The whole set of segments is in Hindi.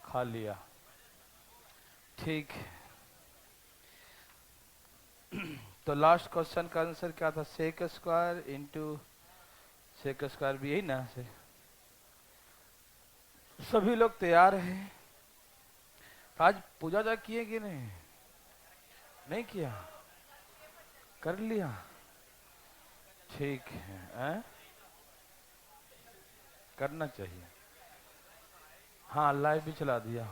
खा लिया। ठीक। तो लास्ट क्वेश्चन का आंसर क्या था? Sec square into sec square भी यही ना से। सभी लोग तैयार हैं? आज पूजा जा किए कि नहीं? नहीं किया? कर लिया? ठीक है। करना चाहिए। हाँ, लाइव भी चला दिया।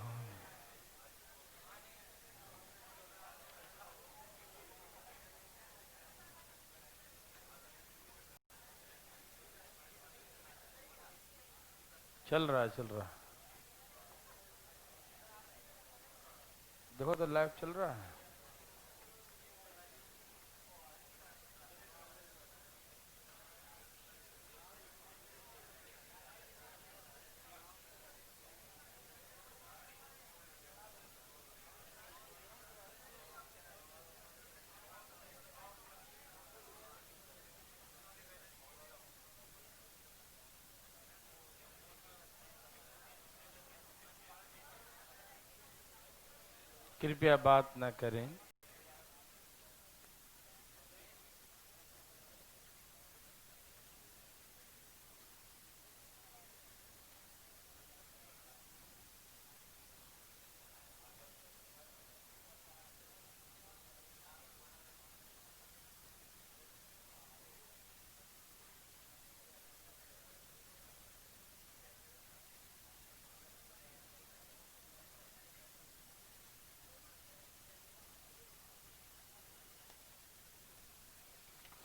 चल रहा है, चल रहा है। देखो तो लाइव चल रहा है। कृपया बात न करें।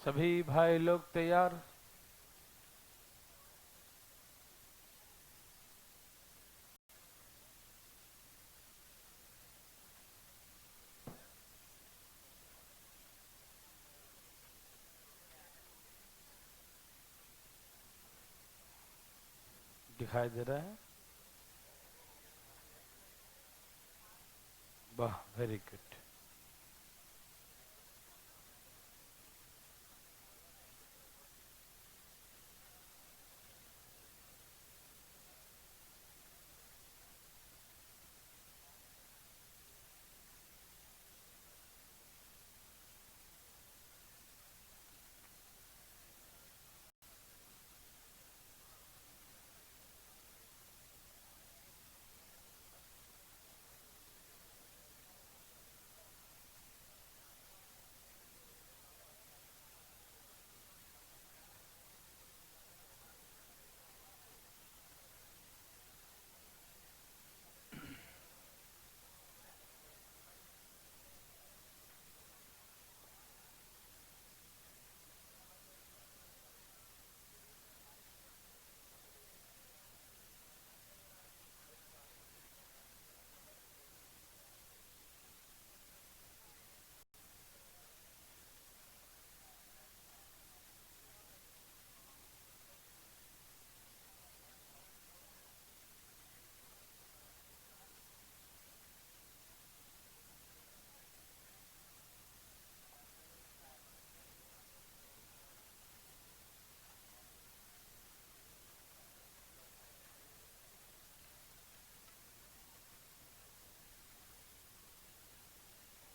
सभी भाई लोग तैयार? दिखाई दे रहा है? वाह, वेरी गुड।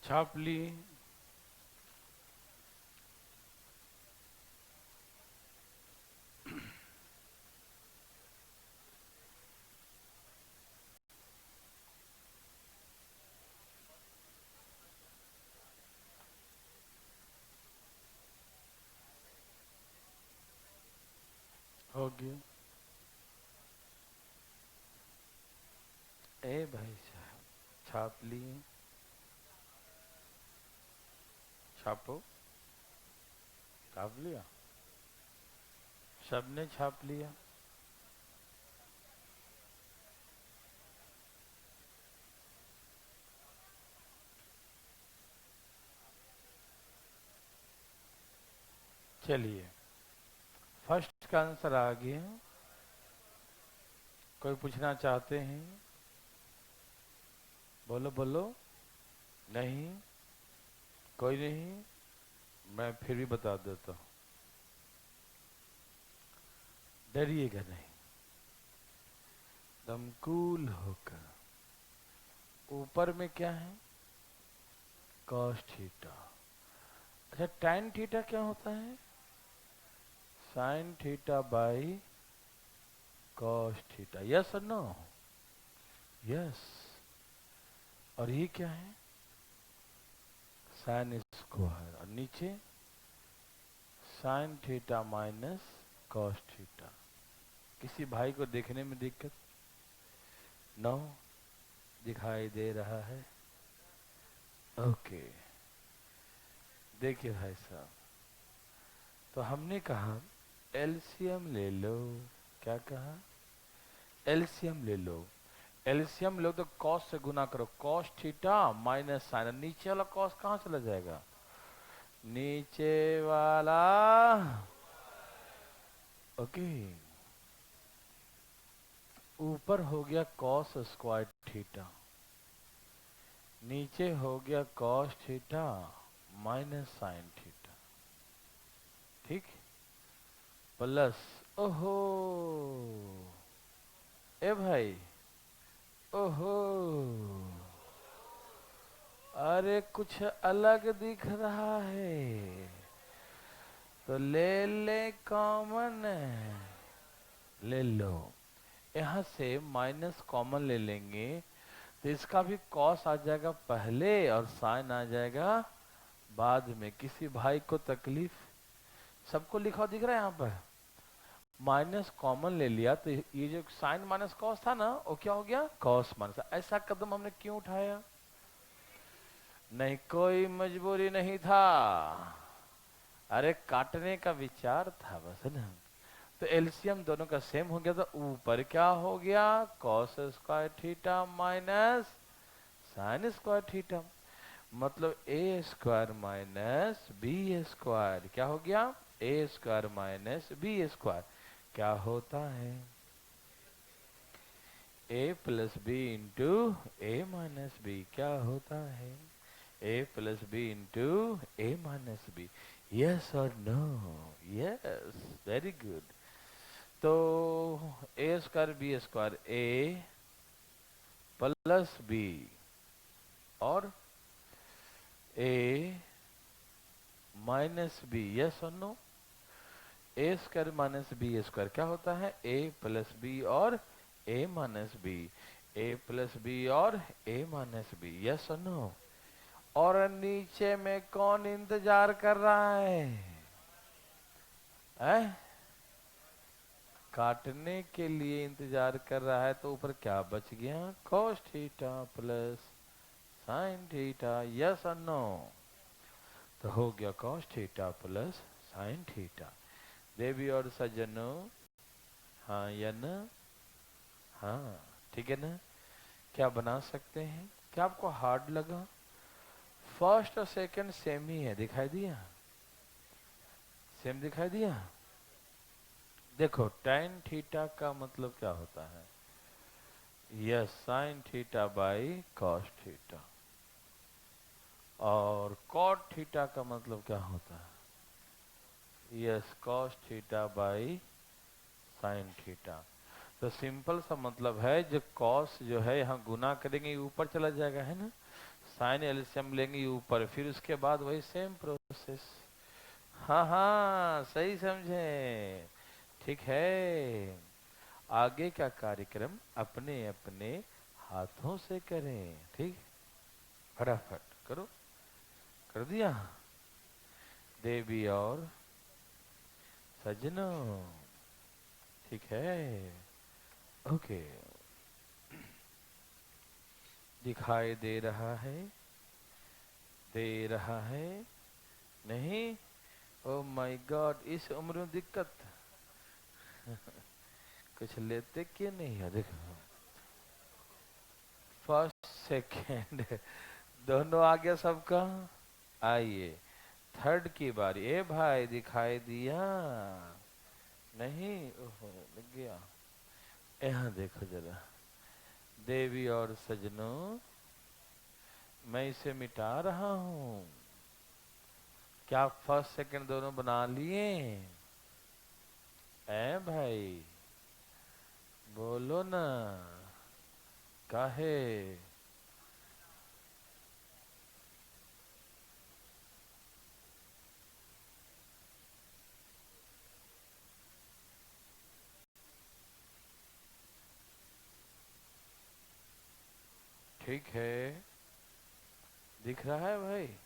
छाप ली? हो गया। ए भाई साहब, छाप लिए? छापो। छाप लिया? सबने छाप लिया? चलिए, फर्स्ट का आंसर आ गया। कोई पूछना चाहते हैं? बोलो बोलो। नहीं? कोई नहीं? मैं फिर भी बता देता हूँ। डरिएगा नहीं, दम कूल होकर ऊपर में क्या है? cos theta. अच्छा tan थीटा क्या होता है? sin theta by cos theta. Yes और नो? यस। और ये क्या है? sin square. और नीचे sin theta minus cos theta. किसी भाई को देखने में दिक्कत? नो? दिखाई दे रहा है? ओके। देखिए भाई साहब, तो हमने कहा एलसीएम ले लो। क्या कहा? एलसीएम ले लो। एलसीएम लो तो कॉस से गुना करो, कॉस थीटा माइनस साइन। नीचे वाला कॉस कहाँ चला जाएगा? नीचे वाला। ओके। ऊपर हो गया कॉस स्क्वायर थीटा, नीचे हो गया cos theta minus sine theta. ठीक। प्लस, ओहो, ए भाई, ओहो, अरे कुछ अलग दिख रहा है, तो ले ले कॉमन। ले लो। यहाँ से माइनस कॉमन ले लेंगे तो इसका भी कॉस आ जाएगा पहले और साइन आ जाएगा बाद में। किसी भाई को तकलीफ? सबको लिखा दिख रहा है यहाँ पर? माइनस कॉमन ले लिया तो ये जो साइन माइनस कॉस था ना, वो क्या हो गया? Cos minus. ऐसा कदम हमने क्यों उठाया? नहीं, कोई मजबूरी नहीं था, अरे काटने का विचार था बस ना। तो एलसीएम दोनों का सेम हो गया, तो ऊपर क्या हो गया? Cos square theta minus sign square theta. मतलब ए स्क्वायर माइनस बी स्क्वायर क्या हो गया? ए स्क्वायर माइनस बी स्क्वायर क्या होता है? A plus B into A minus b क्या होता है? A plus B into A minus B. Yes और नो? Yes, very good. तो ए स्क्वायर बी स्क्वायर, ए प्लस बी और ए माइनस बी। यस और नो? ए स्क्वायर माइनस बी स्क्वायर क्या होता है? ए प्लस बी और ए minus b. A plus B और ए माइनस बी। यस और नो? और नीचे में कौन इंतजार कर रहा है? काटने के लिए इंतजार कर रहा है। तो ऊपर क्या बच गया? cos theta plus sin theta. Yes और नो? तो हो गया cos theta plus sin theta. देवी और सज्जनों, हाँ या ना? हाँ, ठीक है ना? क्या बना सकते हैं? क्या आपको हार्ड लगा? फर्स्ट और सेकंड सेम ही है, दिखाई दिया? सेम दिखाई दिया? देखो tan थीटा का मतलब क्या होता है? Yes, sin theta by cos theta. और cot थीटा का मतलब क्या होता है? Yes, cos theta by sin theta. तो सिंपल सा मतलब है, जो cos जो है यहाँ गुना करेंगे ये ऊपर चला जाएगा, है ना? sin एलसीएम लेंगे ये ऊपर, फिर उसके बाद वही सेम प्रोसेस। हाँ हाँ, सही समझे। ठीक है। आगे का कार्यक्रम अपने अपने हाथों से करें। ठीक, फटाफट करो। कर दिया? देवी और सज्जनों, ठीक है? ओके। दिखाई दे रहा है? दे रहा है? नहीं? ओ माय गॉड, इस उम्र में दिक्कत। कुछ लेते क्यों नहीं है? देखो, फर्स्ट सेकेंड दोनों आ गया सबका। आइए थर्ड की बारी। ए भाई दिखाई दिया? नहीं? ओहो, लग गया। यहाँ देखो जरा। देवी और सजनों, मैं इसे मिटा रहा हूँ। क्या फर्स्ट सेकंड दोनों बना लिए? ए भाई बोलो ना, काहे? ठीक है, दिख रहा है भाई?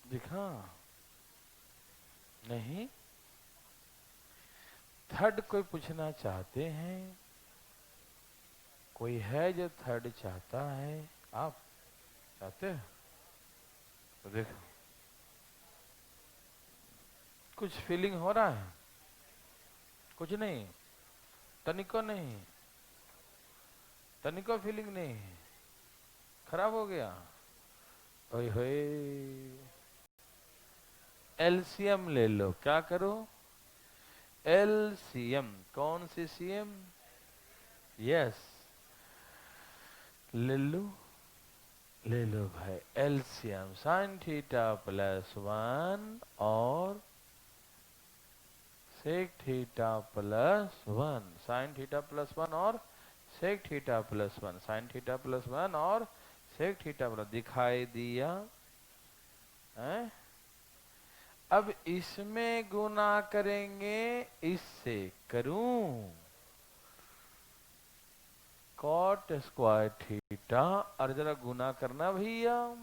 दिखा नहीं? थर्ड कोई पूछना चाहते हैं? कोई है जो थर्ड चाहता है? आप चाहते हैं तो देखो, कुछ फीलिंग हो रहा है? कुछ नहीं, तनिको नहीं, तनिको फीलिंग नहीं, खराब हो गया। ओए होए, एलसीएम ले लो। क्या करो? एलसीएम। कौन सी सीएम? यस, ले लो, ले लो भाई। एलसीएम साइन थीटा प्लस 1 और sec theta plus 1, sine theta plus 1 और sec theta plus 1, sine theta plus 1 और सेक थीटा प्लस, दिखाई दिया है? अब इसमें गुना करेंगे, इससे करूं कॉट स्क्वायर थीटा, और जरा गुना करना भैया।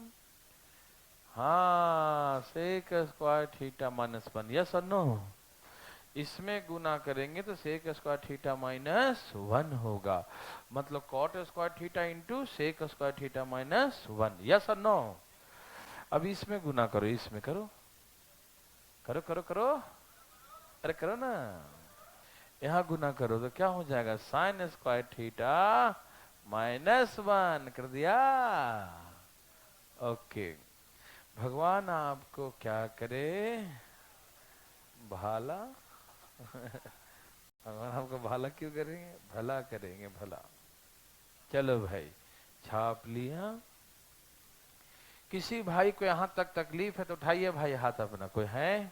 हाँ, sec square theta minus 1, yes और नो? इसमें गुना करेंगे तो सेक स्क्वायर थीटा माइनस 1 होगा, मतलब cot square theta into sec square theta minus 1, yes और नो? अब इसमें गुना करो, इसमें करो, करो करो करो, अरे करो ना। यहाँ गुना करो तो क्या हो जाएगा? साइन स्क्वायर थीटा माइनस 1 कर दिया। ओके, भगवान आपको क्या करे? भाला। भगवान आपको भाला क्यों करेंगे? भला करेंगे, भला। चलो भाई, छाप लिया। किसी भाई को यहां तक तकलीफ है तो उठाइए भाई हाथ अपना। कोई है?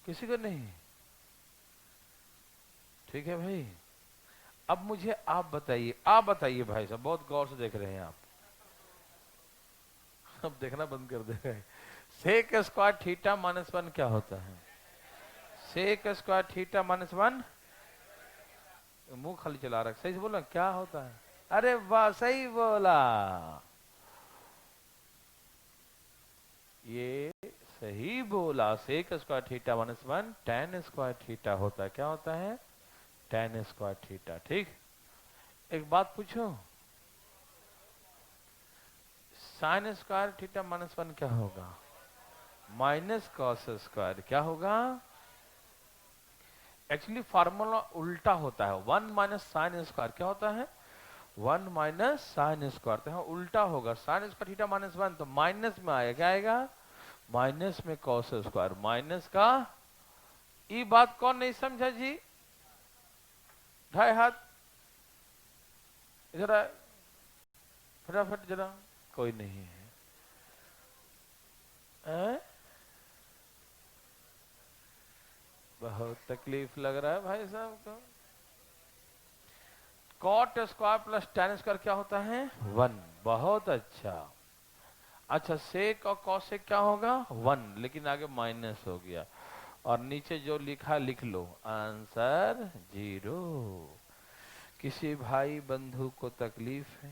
किसी को नहीं? ठीक है भाई। अब मुझे आप बताइए, आप बताइए भाई साहब, बहुत गौर से देख रहे हैं आप, अब देखना बंद कर दे। सेक स्क्वायर थीटा माइनस 1 क्या होता है? सेक स्क्वायर थीटा माइनस 1, मुंह खाली चला रहा, सही से बोला, क्या होता है? अरे वाह, सही बोला, ये सही बोला। Sec square theta minus 1 tan square theta होता है। क्या होता है? tan square theta. ठीक, एक बात पूछो, साइन स्क्वायर थीटा माइनस 1 क्या होगा? माइनस कॉस स्क्वायर क्या होगा? एक्चुअली फार्मूला उल्टा होता है, 1 माइनस साइन स्क्वायर क्या होता है? 1 माइनस साइन स्क्वायर, तो यहाँ उल्टा होगा, साइन स्क्वायर थीटा माइनस 1 तो माइनस में आएगा, क्या आएगा? माइनस में कॉस स्क्वायर, माइनस का। ये बात कौन नहीं समझा जी? ढाई हाथ जरा फटाफट जरा, कोई नहीं है? बहुत तकलीफ लग रहा है भाई साहब को। Cot square plus tan square क्या होता है? 1। बहुत अच्छा। अच्छा, सेक और कॉसेक क्या होगा? 1, लेकिन आगे माइनस हो गया, और नीचे जो लिखा लिख लो, आंसर 0। किसी भाई बंधु को तकलीफ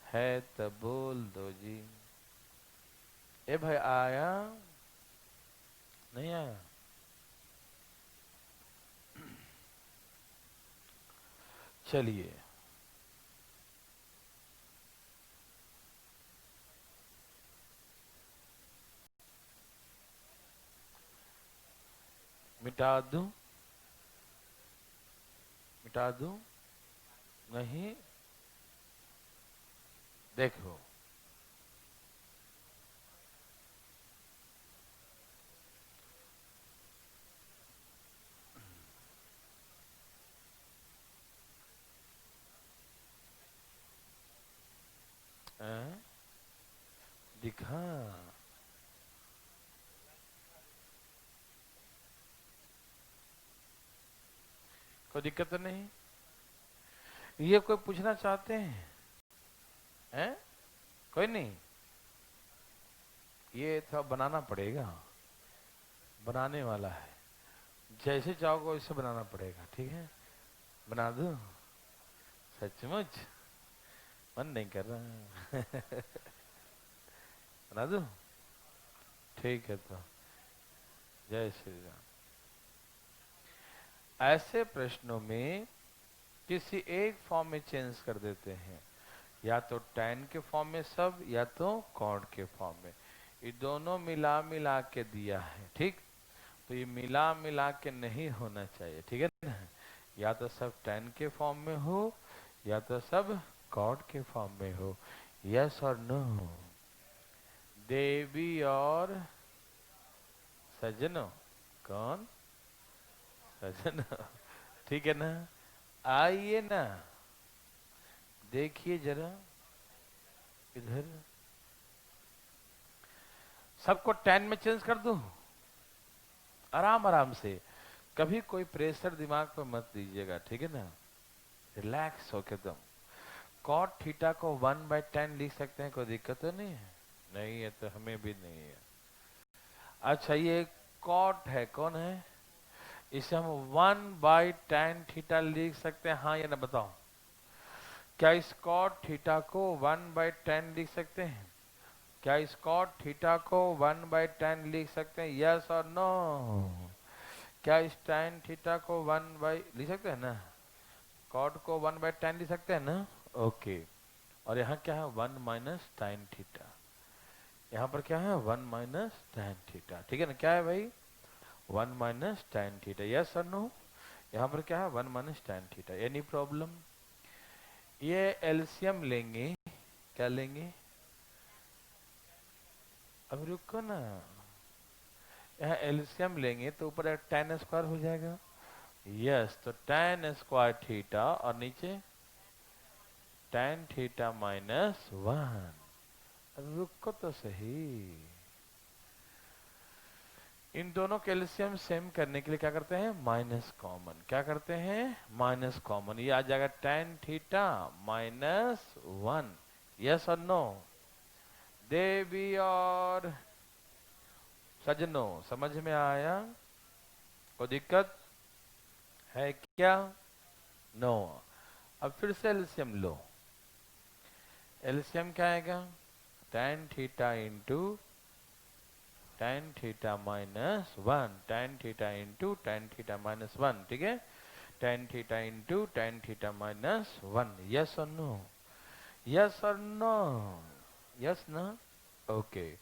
है तो बोल दो जी। ए भाई, आया नहीं आया? चलिए, मिटा दूं? मिटा दूं? नहीं, देखो, दिखा, कोई दिक्कत तो नहीं? ये कोई पूछना चाहते हैं? कोई नहीं? ये थोड़ा बनाना पड़ेगा, बनाने वाला है, जैसे चाहोगे वैसे बनाना पड़ेगा, ठीक है? बना दूं? सचमुच मन नहीं कर रहा। बना दूं? ठीक है तो जय श्री राम। ऐसे प्रश्नों में किसी एक फॉर्म में चेंज कर देते हैं, या तो tan के फॉर्म में सब, या तो cot के फॉर्म में। ये दोनों मिला मिला के दिया है, ठीक। तो ये मिला मिला के नहीं होना चाहिए, ठीक है ना। या तो सब tan के फॉर्म में हो, या तो सब cot के फॉर्म में हो। यस और नो? देवी और सजनों? कौन? सजनों। ठीक है ना। आइए ना, देखिए जरा इधर। सबको 10 में चेंज कर दूं? आराम आराम से, कभी कोई प्रेशर दिमाग पर मत दीजिएगा, ठीक है ना। रिलैक्स होके एकदम। कॉट थीटा को 1/10 लिख सकते हैं, कोई दिक्कत तो नहीं है? नहीं है तो हमें भी नहीं है। अच्छा, ये कॉट है, कौन है? इसे हम 1/tan थीटा लिख सकते हैं, हाँ या ना बताओ। क्या इस कॉट थीटा को 1/10 लिख सकते हैं? क्या इस कॉट थीटा को 1/10 लिख सकते हैं? यस और नो? क्या इस tan थीटा को 1 लिख सकते हैं ना? कॉट को 1/10 लिख सकते हैं ना? ओके। और यहाँ क्या है? 1 माइनस tan थीटा। यहाँ पर क्या है? 1 माइनस tan थीटा, ठीक है ना। क्या है भाई? 1 माइनस tan थीटा। यस और नो? यहाँ पर क्या है? 1 minus tan theta. Any problem? ये एलसीएम लेंगे। क्या लेंगे? अब रुको ना, यहाँ एलसीएम लेंगे तो ऊपर tan स्क्वायर हो जाएगा। यस, तो tan स्क्वायर थीटा और नीचे tan थीटा माइनस 1। अब रुको तो सही, इन दोनों कैल्शियम सेम करने के लिए क्या करते हैं? Minus common. क्या करते हैं? Minus common. ये आ जाएगा tan थीटा माइनस 1। यस और नो? देवी और सजनों, समझ में आया? कोई दिक्कत है क्या? नो। अब फिर से एलसीएम लो। एलसीएम क्या आएगा? tan theta into tan theta minus 1, tan theta into tan theta minus 1, ठीक है। tan theta into tan theta minus 1। Yes और नो? यस और नो? यस ना? ओके।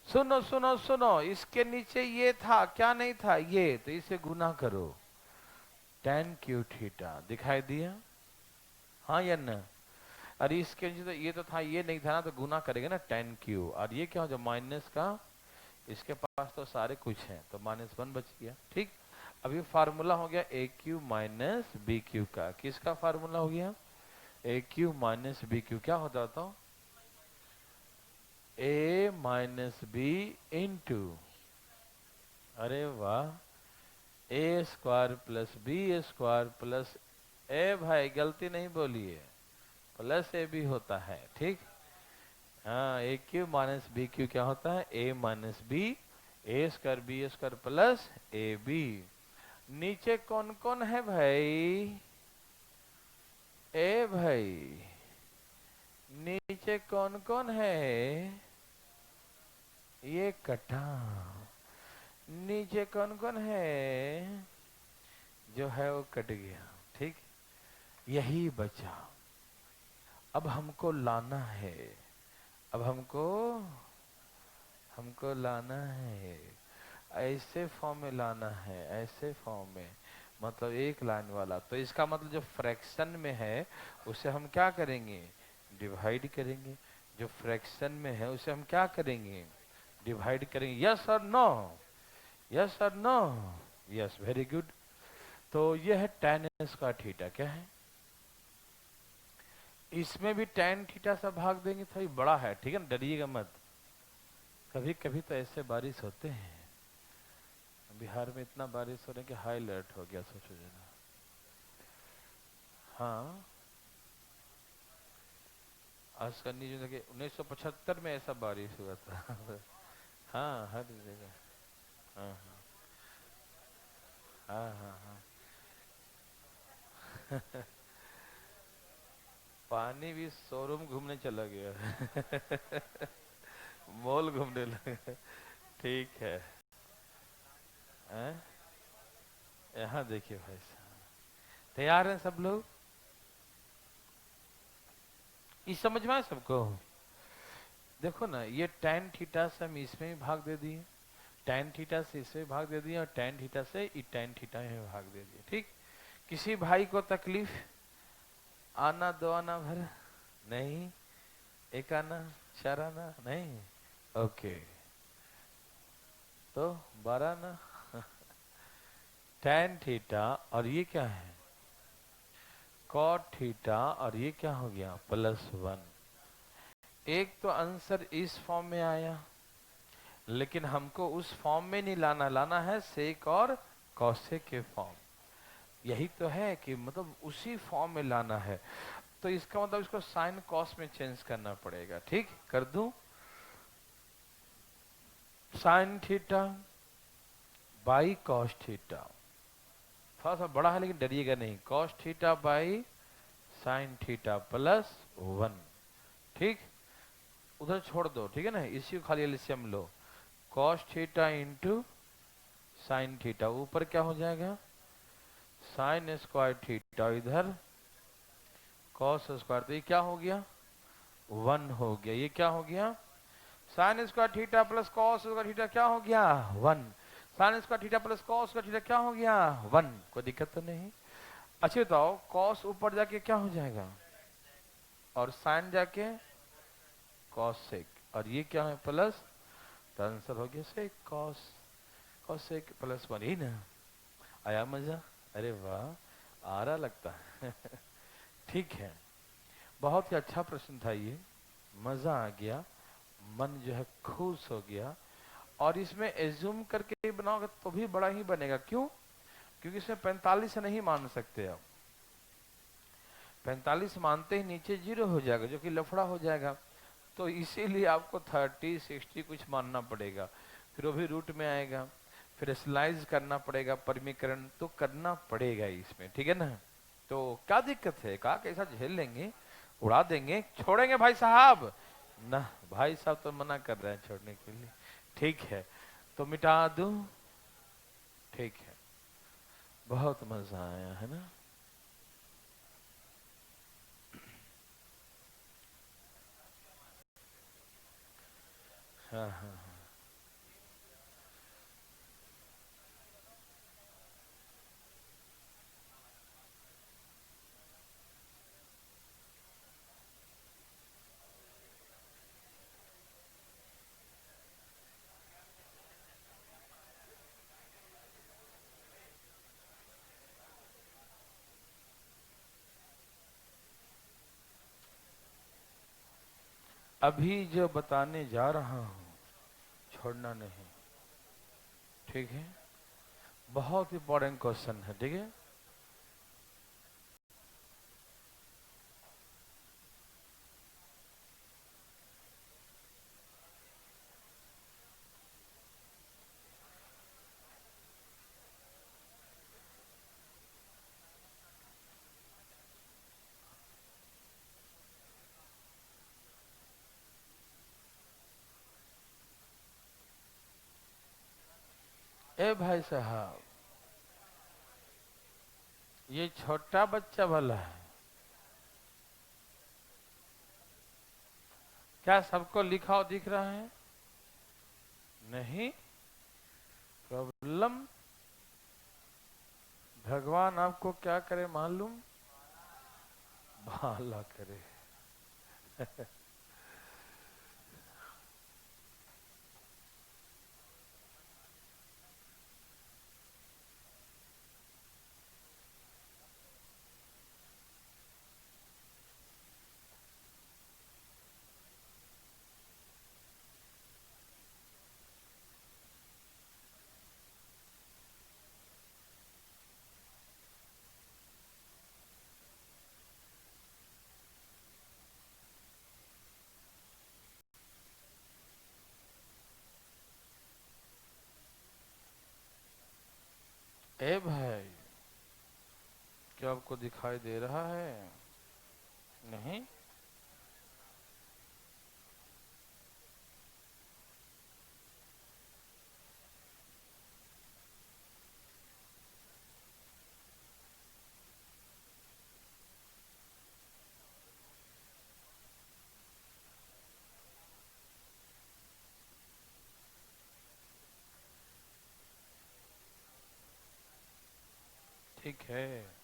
सुनो सुनो सुनो, इसके नीचे ये था, क्या नहीं था? ये तो इसे गुना करो। tan क्यू थीटा दिखाई दिया, हाँ या ना? अरे इसके नीचे तो ये तो था, ये नहीं था ना, तो गुना करेंगे ना tan क्यू। और ये क्या हो जाए? माइनस का, इसके पास तो सारे कुछ हैं तो -1 बच गया, ठीक। अभी फार्मूला हो गया a cube minus b cube का। किसका फार्मूला हो गया? A cube minus b cube. क्या होता था? ए माइनस बी इंटू, अरे वाह, a square plus b square plus, ए भाई गलती नहीं बोलिए, प्लस ए भी होता है, ठीक। हाँ, a cube minus b cube क्या होता है? A minus b, a square b square plus a b. नीचे कौन कौन है भाई? ए भाई, नीचे कौन कौन है? ये कटा। नीचे कौन कौन है? जो है वो कट गया, ठीक। यही बचा। अब हमको लाना है, अब हमको हमको लाना है, ऐसे फॉर्म में लाना है, ऐसे फॉर्म में, मतलब एक लाइन वाला। तो इसका मतलब जो फ्रैक्शन में है उसे हम क्या करेंगे? डिवाइड करेंगे। जो फ्रैक्शन में है उसे हम क्या करेंगे? डिवाइड करेंगे। यस और नो? यस और नो? Yes, very good. तो यह है tan स्क्वायर थीटा। क्या है? इसमें भी tan थीटा से भाग देंगे, थोड़ी बड़ा है, ठीक है ना, डरिएगा मत। कभी कभी तो ऐसे बारिश होते हैं, बिहार में इतना बारिश हो रहा है कि हाई अलर्ट हो गया, सोचो जरा। हाँ, आज का न्यूज लगे 1975 में ऐसा बारिश हुआ था। हाँ, हर जगह। हाँ हाँ हाँ हाँ हाँ। पानी भी शोरूम घूमने चला गया। मॉल घूमने लगा। ठीक है। हैं? यहाँ देखिए भाई साहब, तैयार हैं सब लोग? इस समझ में आए सबको? देखो ना, ये tan थीटा से हम इसमें भी भाग दे दिए, tan थीटा से इसमें भाग दे दिए, और tan थीटा से tan थीटा में भाग दे दिए। ठीक। किसी भाई को तकलीफ? आना दो आना भर? नहीं। एक आना, चार आना? नहीं। ओके। तो 12 आना। tan थीटा, और ये क्या है? cot थीटा, और ये क्या हो गया? +1। एक तो आंसर इस फॉर्म में आया, लेकिन हमको उस फॉर्म में नहीं लाना, लाना है सेक और कौसेक के फॉर्म। यही तो है कि मतलब उसी फॉर्म में लाना है। तो इसका मतलब इसको साइन कॉस में चेंज करना पड़ेगा। ठीक, कर दूं? Sine theta by cos theta, थोड़ा सा बड़ा है लेकिन डरिएगा नहीं, cos theta by sine theta +1। ठीक, उधर छोड़ दो, ठीक है ना, इसी को खाली एलसीएम लो। Cos theta into sine theta, ऊपर क्या हो जाएगा? साइन स्क्वायर थीटा, इधर कॉस स्क्वायर, तो ये क्या हो गया? 1 हो गया। ये क्या हो गया? Sign square theta plus cos square theta क्या हो गया? 1। Sign square theta plus cos square theta क्या हो गया? 1। कोई दिक्कत तो नहीं? अच्छा बताओ, कॉस ऊपर जाके क्या हो जाएगा? और साइन जाके कॉस सेक, और ये क्या है? प्लस। तो आंसर हो गया सेक कॉस, कॉस सेक +1। ही ना? आया मजा? अरे वाह, आ रहा लगता है। ठीक है, बहुत ही अच्छा प्रश्न था ये, मजा आ गया, मन जो है खुश हो गया। और इसमें एज्यूम करके बनाओगे तो भी बड़ा ही बनेगा। क्यों? क्योंकि इसमें 45 से नहीं मान सकते आप। 45 मानते ही नीचे 0 हो जाएगा, जो कि लफड़ा हो जाएगा। तो इसीलिए आपको 30, 60 कुछ मानना पड़ेगा, फिर वो भी रूट में आएगा, फिर स्लाइज करना पड़ेगा, परिमीकरण तो करना पड़ेगा इसमें। ठीक है ना? तो क्या दिक्कत है? कहा कैसा झेल लेंगे, उड़ा देंगे, छोड़ेंगे भाई साहब ना? भाई साहब तो मना कर रहे हैं छोड़ने के लिए। ठीक है, तो मिटा दूं? ठीक है, बहुत मजा आया है ना? हाँ हाँ हाँ। अभी जो बताने जा रहा हूं, छोड़ना नहीं। ठीक है, बहुत इंपॉर्टेंट क्वेश्चन है। ठीक है, ए भाई साहब, ये छोटा बच्चा भला है क्या? सबको लिखा हो दिख रहा है? नहीं। प्रॉब्लम, भगवान आपको क्या करे मालूम? भाला करे। ए भाई, क्या आपको दिखाई दे रहा है? नहीं, ठीक है।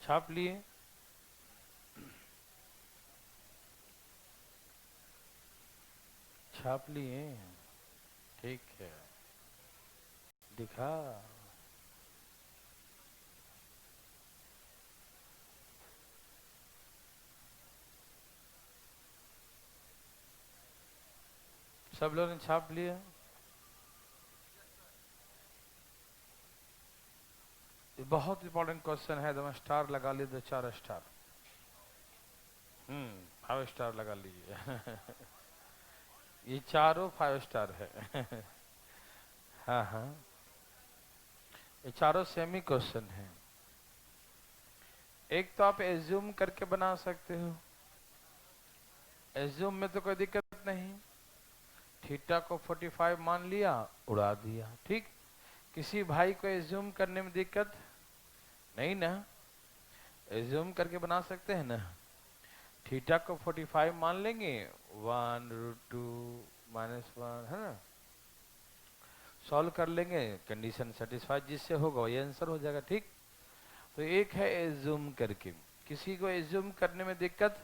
छाप लिए? छाप लिए? ठीक है, दिखा। सब लोगों ने छाप लिया? ये बहुत इंपॉर्टेंट क्वेश्चन है, तो मैं स्टार लगा ली, 2 4 स्टार। 5 स्टार लगा लीजिए। ये चारों 5 स्टार है। हाँ हाँ, ये चारों सेमी क्वेश्चन है। एक तो आप एज्यूम करके बना सकते हो, एज्यूम में तो कोई दिक्कत नहीं। थीटा को 45 मान लिया, उड़ा दिया, ठीक। किसी भाई को एज्यूम करने में दिक्कत नहीं ना, एज्यूम करके बना सकते हैं ना। थीटा को 45 मान लेंगे, 1√2 - 1 है ना, सॉल्व कर लेंगे, कंडीशन सेटिस्फाइड जिससे होगा ये आंसर हो जाएगा, ठीक। तो एक है एज्यूम करके। किसी को एज्यूम करने में दिक्कत,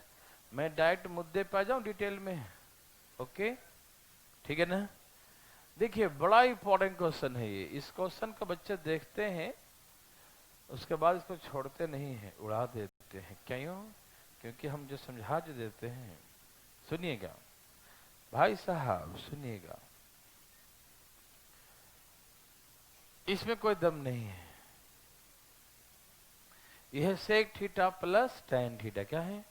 मैं डायरेक्ट मुद्दे पे आ जाऊं डिटेल में? ओके, ठीक है ना। देखिए बड़ा इंपॉर्टेंट क्वेश्चन है ये, इस क्वेश्चन को बच्चे देखते हैं, उसके बाद इसको छोड़ते नहीं है, उड़ा देते हैं। क्यों? क्योंकि हम जो समझा जो देते हैं, सुनिएगा भाई साहब, सुनिएगा, इसमें कोई दम नहीं है। यह sec theta plus tan theta क्या है?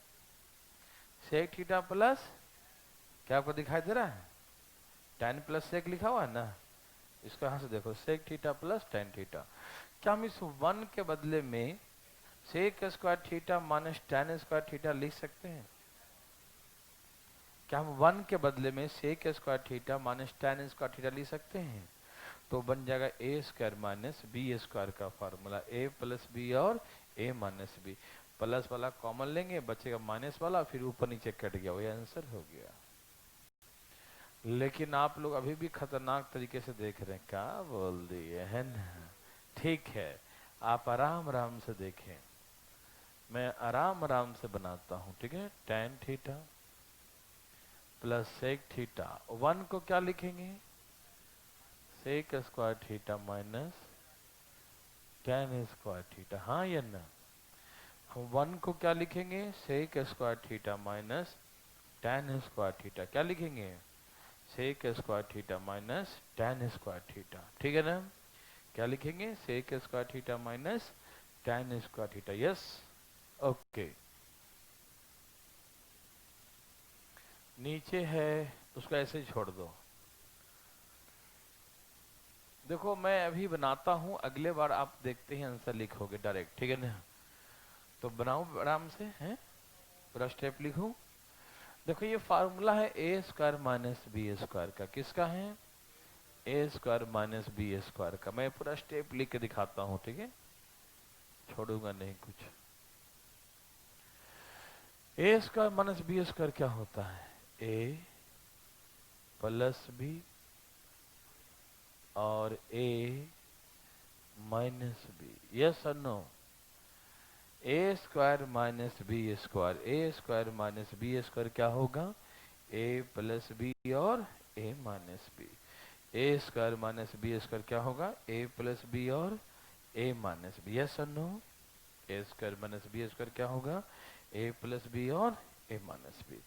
सेक थीटा प्लस, क्या आपको दिखाई दे रहा है? tan प्लस सेक लिखा हुआ है ना, इसको यहां से देखो, sec theta plus tan theta. क्या हम इस 1 के बदले में sec square theta minus tan square theta लिख सकते हैं? क्या हम 1 के बदले में sec square theta minus tan square theta लिख सकते हैं? तो बन जाएगा A square minus B square का फॉर्मूला, ए प्लस बी और ए माइनस बी। प्लस वाला कॉमन लेंगे, बचेगा माइनस वाला, फिर ऊपर नीचे कट गया, वही आंसर हो गया। लेकिन आप लोग अभी भी खतरनाक तरीके से देख रहे हैं, क्या बोल दिए है ना। ठीक है, आप आराम आराम से देखें, मैं आराम आराम से बनाता हूं, ठीक है। tan theta plus sec theta, 1 को क्या लिखेंगे? Sec square theta minus tan square theta, हाँ या ना। हम 1 को क्या लिखेंगे? Sec square theta minus tan square theta, क्या लिखेंगे? Sec square theta minus tan square theta, ठीक है ना। क्या लिखेंगे? Sec square theta minus tan square theta, yes, okay. नीचे है, उसको ऐसे ही छोड़ दो। देखो मैं अभी बनाता हूं, अगले बार आप देखते ही आंसर लिखोगे डायरेक्ट, ठीक है ना। तो बनाओ आराम से, हैं, पूरा स्टेप लिखूं। देखो ये फार्मूला है a square minus B square का, किसका है? A square minus B square का। मैं पूरा स्टेप लिख के दिखाता हूं, ठीक है, छोड़ूंगा नहीं कुछ। ए स्क्वायर माइनस बी स्क्वायर क्या होता है? ए प्लस बी और ए माइनस बी, यस और no. A square minus B square, a square minus B square क्या होगा? ए प्लस बी और ए minus b. A square minus B square क्या होगा? ए प्लस बी और ए माइनस बी, यस और नो। ए स्क्वायर माइनस बी स्क्वायर क्या होगा, ए प्लस बी और ए माइनस बी।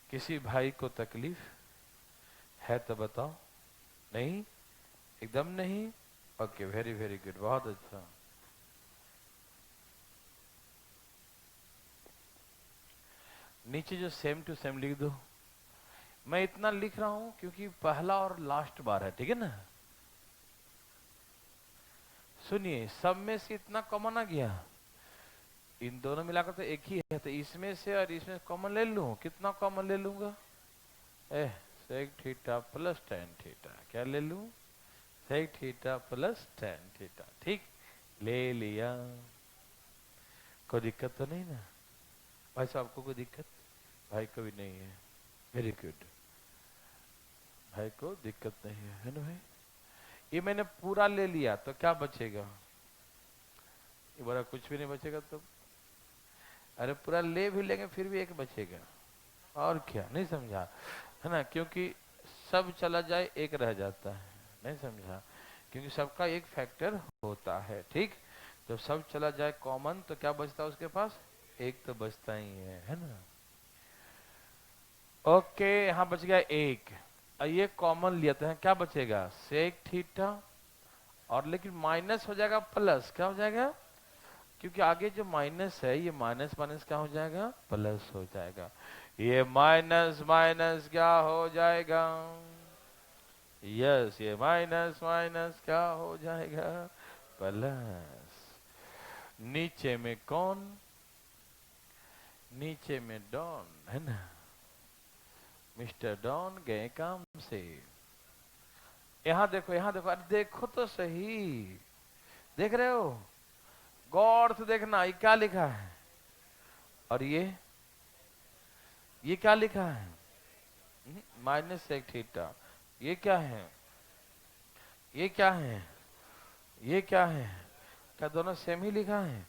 किसी भाई को तकलीफ है तो बताओ, नहीं, एकदम नहीं, ओके, वेरी वेरी गुड, बहुत अच्छा। नीचे जो सेम टू सेम लिख दो। मैं इतना लिख रहा हूं क्योंकि पहला और लास्ट बार है, ठीक है ना। सुनिए, सब में से इतना कॉमन आ गया, इन दोनों मिलाकर तो एक ही है, तो इसमें से और इसमें कॉमन ले लूं, कितना कॉमन ले लूंगा, sec theta plus tan theta, क्या ले लूं, sec theta plus tan theta, ठीक, ले लिया। कोई दिक्कत तो नहीं ना भाई साहब, आपको कोई दिक्कत, भाई को भी नहीं है, वेरी गुड, भाई को दिक्कत नहीं है ना भाई। ये मैंने पूरा ले लिया तो क्या बचेगा, ये बड़ा कुछ भी नहीं बचेगा तो, अरे पूरा ले भी लेंगे फिर भी एक बचेगा, और क्या, नहीं समझा है ना, क्योंकि सब चला जाए एक रह जाता है, नहीं समझा, क्योंकि सबका एक फैक्टर होता है, ठीक, जब सब चला जाए कॉमन तो क्या बचता है उसके पास, एक तो बचता ही है ना। ओके, यहां बच गया एक, और ये कॉमन लेते हैं, क्या बचेगा, सेक थीटा, और लेकिन माइनस हो जाएगा प्लस, क्या हो जाएगा, क्योंकि आगे जो माइनस है ये माइनस माइनस क्या हो जाएगा, प्लस हो जाएगा, ये माइनस माइनस क्या हो जाएगा, यस, ये माइनस माइनस क्या हो जाएगा, प्लस। नीचे में कौन, नीचे में डॉन है ना, मिस्टर डॉन गए काम से। यहां देखो, यहां देखो, अरे देखो तो सही, देख रहे हो, गौर से देखना, ये क्या लिखा है, और ये क्या लिखा है, माइनस सेक थीटा, ये क्या है, ये क्या है, ये क्या है, क्या दोनों सेम ही लिखा है,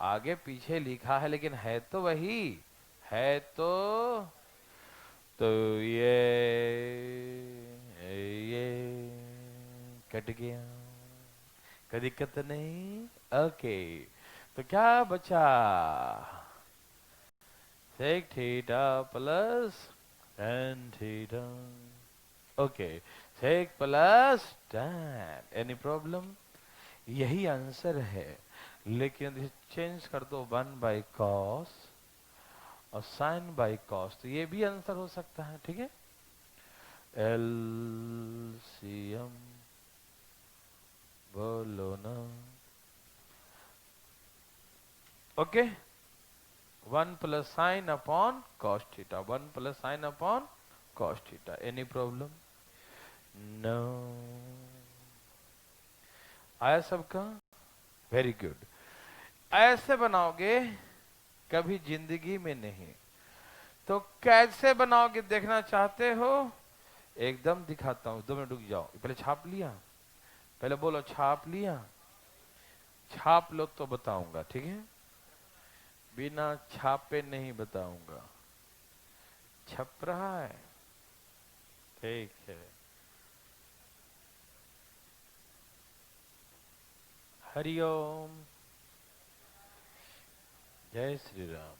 आगे पीछे लिखा है लेकिन है तो वही, है तो ये कट गया, कोई दिक्कत नहीं, ओके, तो क्या बचा, sec theta plus tan theta, okay, sec plus tan, any problem, यही आंसर है, लेकिन इसे चेंज कर दो 1/cos और साइन बाई कॉस, तो ये भी आंसर हो सकता है, ठीक है, एलसीएम बोलो ना, okay, 1 plus sine upon cos theta, 1 plus sine upon cos theta, any problem, no, आया सबका, वेरी गुड। ऐसे बनाओगे कभी जिंदगी में नहीं, तो कैसे बनाओगे देखना चाहते हो, एकदम दिखाता हूं, 2 मिनट रुक जाओ, पहले छाप लिया, पहले बोलो छाप लिया, छाप लो तो बताऊंगा, ठीक है, बिना छापे नहीं बताऊंगा, छप रहा है, ठीक है, हरिओम, जय श्री राम।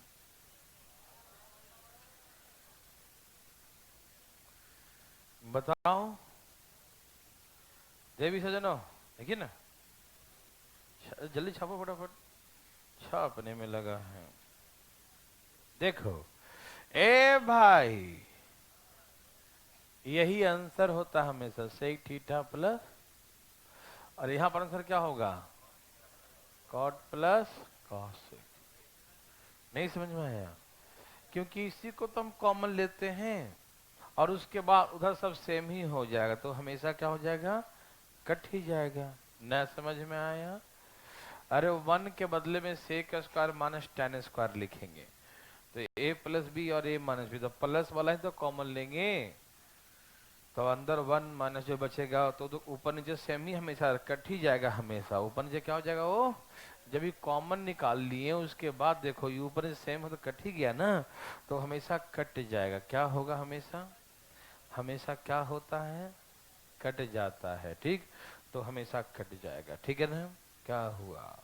बताओ, देवी सजनो, देखिए ना, जल्दी छापो फटाफट, छापने में लगा है, देखो, ए भाई, यही आंसर होता हमेशा, सेक थीटा प्लस, और यहां पर आंसर क्या होगा, कॉट प्लस कॉस, नहीं समझ में आया, क्योंकि इसी को तो हम कॉमन लेते हैं, और उसके बाद उधर सब सेम ही हो जाएगा, तो हमेशा क्या हो जाएगा, कट ही जाएगा, न समझ में आया, अरे 1 के बदले में sec square minus tan square लिखेंगे, तो ए प्लस बी और ए माइनस बी, तो प्लस वाला ही तो कॉमन लेंगे, तो अंदर 1 माइनस जो बचेगा तो ऊपर नीचे सेम ही हमेशा कट ही जाएगा, हमेशा ऊपर नीचे क्या हो जाएगा, वो जब ये कॉमन निकाल लिए उसके बाद देखो ये ऊपर नीचे सेम हो तो कट ही गया ना, तो हमेशा कट जाएगा, क्या होगा, हमेशा, हमेशा क्या होता है, कट जाता है, ठीक, तो हमेशा कट जाएगा, ठीक है ना, क्या हुआ,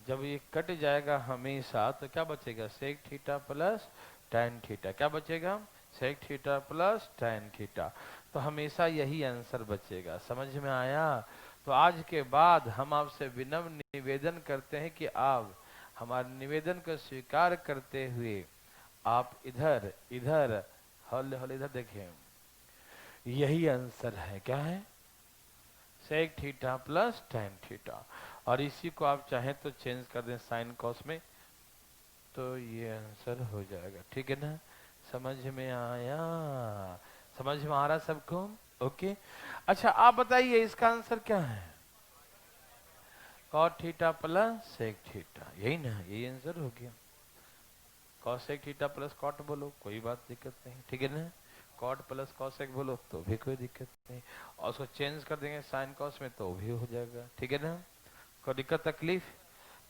जब ये कट जाएगा हमेशा तो क्या बचेगा, sec theta plus tan theta. क्या बचेगा, sec theta plus tan theta. तो हमेशा यही आंसर बचेगा। समझ में आया? तो आज के बाद हम आपसे विनम्र निवेदन करते हैं कि आप हमारे निवेदन को स्वीकार करते हुए आप इधर इधर हौले हौले इधर देखें, यही आंसर है। क्या है, sec theta plus tan theta. और इसी को आप चाहें तो चेंज कर दें साइन कॉस में, तो ये आंसर हो जाएगा। ठीक है ना? समझ में आया? समझ में आ रहा सबको? ओके। अच्छा आप बताइए इसका आंसर क्या है, cot theta plus sec theta, यही ना, यही आंसर हो गया। कॉसेक थीटा प्लस कॉट बोलो, कोई बात दिक्कत नहीं। ठीक है ना? कॉट प्लस कॉसेक बोलो तो भी कोई दिक्कत नहीं। और उसको चेंज कर देंगे साइन कॉस में तो भी हो जाएगा। ठीक है ना? कोई दिक्कत तकलीफ?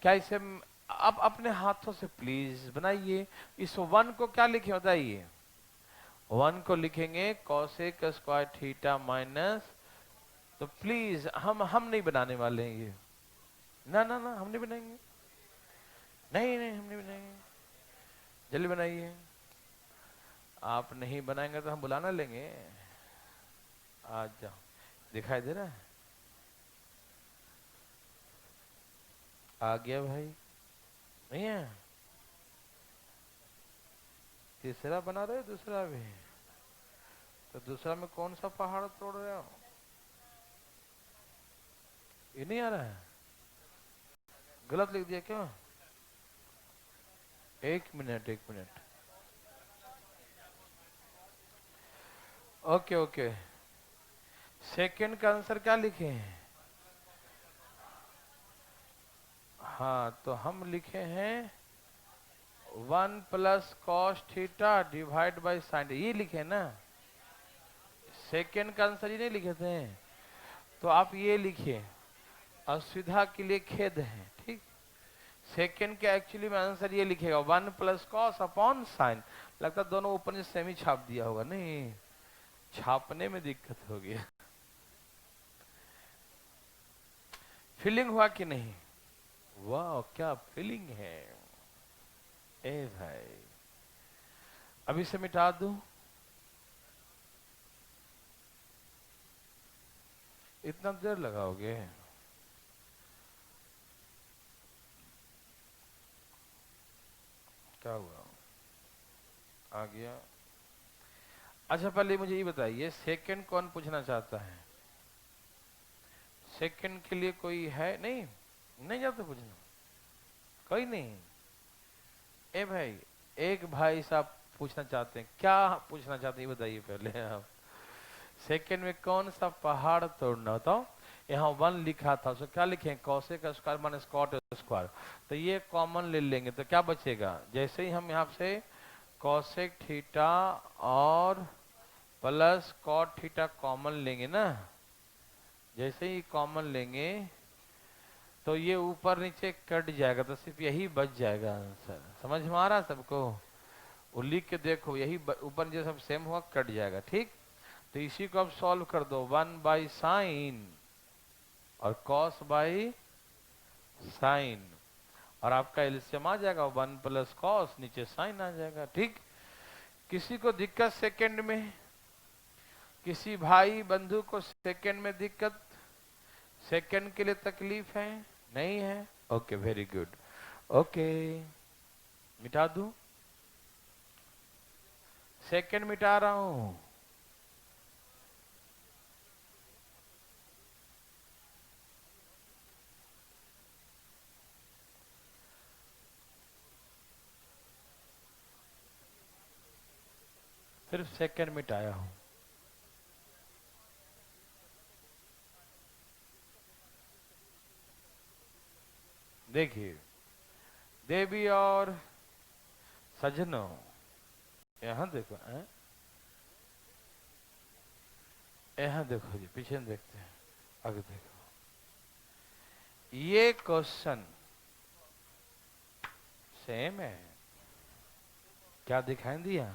क्या इसे आप अपने हाथों से प्लीज बनाइए। इस वन को क्या लिखे बताइए, वन को लिखेंगे कॉसेक स्क्वायर थीटा माइनस, तो प्लीज हम नहीं बनाने वाले हैं ये। ना ना ना हम नहीं बनाएंगे, नहीं नहीं हम नहीं बनाएंगे, जल्दी बनाइए। आप नहीं बनाएंगे तो हम बुलाना लेंगे। आ जाओ, दिखाई दे रहा है? आ गया भाई, नहीं है? तीसरा बना रहे, दूसरा भी? तो दूसरा में कौन सा पहाड़ तोड़ रहे हो? ये नहीं आ रहा है, गलत लिख दिया क्या? एक मिनट एक मिनट, ओके ओके। सेकंड का आंसर क्या लिखे हैं? हाँ तो हम लिखे हैं 1 + cos θ डिवाइड बाई साइन, ये लिखे ना। सेकंड का आंसर ही नहीं लिखे थे, तो आप ये लिखिए। असुविधा के लिए खेद है, ठीक। सेकंड के एक्चुअली में आंसर ये लिखेगा 1 + cos अपॉन साइन। लगता दोनों ऊपर से सेम ही छाप दिया होगा, नहीं छापने में दिक्कत हो गया। फीलिंग हुआ कि नहीं? वाह क्या फीलिंग है ए भाई। अभी से मिटा दूं? इतना देर लगाओगे? क्या हुआ, आ गया। अच्छा पहले मुझे ये बताइए सेकंड कौन पूछना चाहता है? सेकंड के लिए कोई है? नहीं नहीं जाते पूछना, कोई नहीं। ए भाई, एक भाई साहब पूछना चाहते हैं, क्या पूछना चाहते हैं ये बताइए पहले आप। सेकंड में कौन सा पहाड़ तोड़ना बताओ। यहाँ 1 लिखा था, तो क्या लिखे, cosec square minus cot square. तो ये कॉमन ले लेंगे तो क्या बचेगा, जैसे ही हम यहाँ से कॉसेक थीटा और प्लस कॉट थीटा कॉमन लेंगे ना, जैसे ही कॉमन लेंगे तो ये ऊपर नीचे कट जाएगा, तो सिर्फ यही बच जाएगा आंसर। समझ में आ रहा सबको? वो लिख के देखो, यही ऊपर नीचे सब सेम हुआ, कट जाएगा। ठीक, तो इसी को अब सॉल्व कर दो, 1/sin और cos बाई साइन, और आपका एलसीएम आ जाएगा 1 + cos, नीचे साइन आ जाएगा। ठीक, किसी को दिक्कत सेकंड में? किसी भाई बंधु को सेकंड में दिक्कत? सेकंड के लिए तकलीफ है? नहीं है? Okay very good. ओके मिटा दूं? सेकंड मिटा रहा हूं। सिर्फ सेकंड मिटाया हूं। देखिए देवी और सजनों, यहां देखो, यहां देखो जी, पीछे देखते हैं, आगे देखो। ये क्वेश्चन सेम है, क्या दिखाई दिया?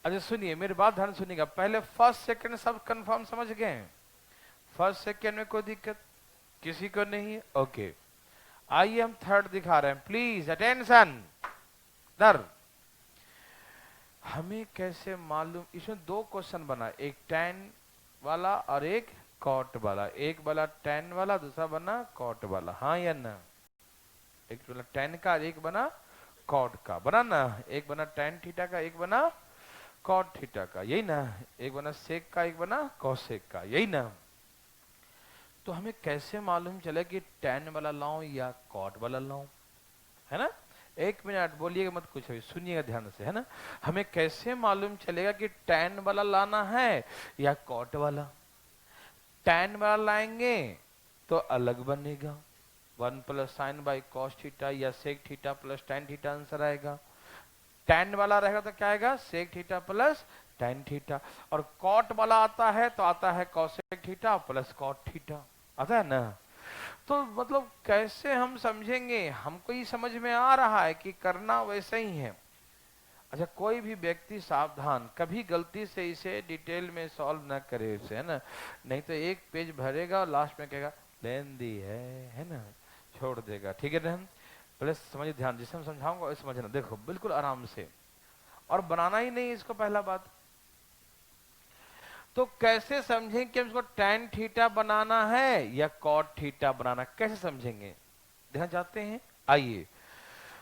अच्छा सुनिए, मेरी बात ध्यान सुनिएगा। पहले फर्स्ट सेकंड सब कंफर्म समझ गए? फर्स्ट सेकंड में कोई दिक्कत किसी को नहीं है? ओके। आइए हम थर्ड दिखा रहे हैं, प्लीज अटेंशन दर। हमें कैसे मालूम, इसमें दो क्वेश्चन बना, एक tan वाला और एक cot वाला, एक वाला tan वाला, दूसरा बना cot वाला, हाँ या ना? एक बना tan का, एक बना cot का, बना ना? एक बना tan थीटा का, एक बना cot थीटा का, यही ना? एक बना sec का, एक बना cosec का, यही ना? तो हमें कैसे मालूम चले कि tan वाला लाऊं या cot वाला लाऊं, है ना? एक मिनट बोलिएगा मत कुछ, अभी सुनिएगा ध्यान से, है ना? हमें कैसे मालूम चलेगा कि tan वाला लाना है या cot वाला? tan वाला लाएंगे तो अलग बनेगा, 1 plus sine by cos theta या sec theta plus tan theta answer आएगा। tan वाला रहेगा तो क्या आएगा, sec theta plus tan theta. और cot वाला आता है तो आता है cosec theta plus cot theta, आता है ना? तो मतलब कैसे हम समझेंगे, हमको ही समझ में आ रहा है कि करना वैसे ही है। अच्छा, कोई भी व्यक्ति सावधान, कभी गलती से इसे डिटेल में सॉल्व ना करे इसे, है ना? नहीं तो एक पेज भरेगा और लास्ट में कहेगा लेंदी है ना, छोड़ देगा, ठीक है ना? पहले समझिए ध्यान, जिसे हम समझाऊंगा वैसे समझना, देखो बिल्कुल आराम से, और बनाना ही नहीं इसको पहला बात। तो कैसे समझें कि हमको tan थीटा बनाना है या cot थीटा बनाना, कैसे समझेंगे? ध्यान जाते हैं, आइए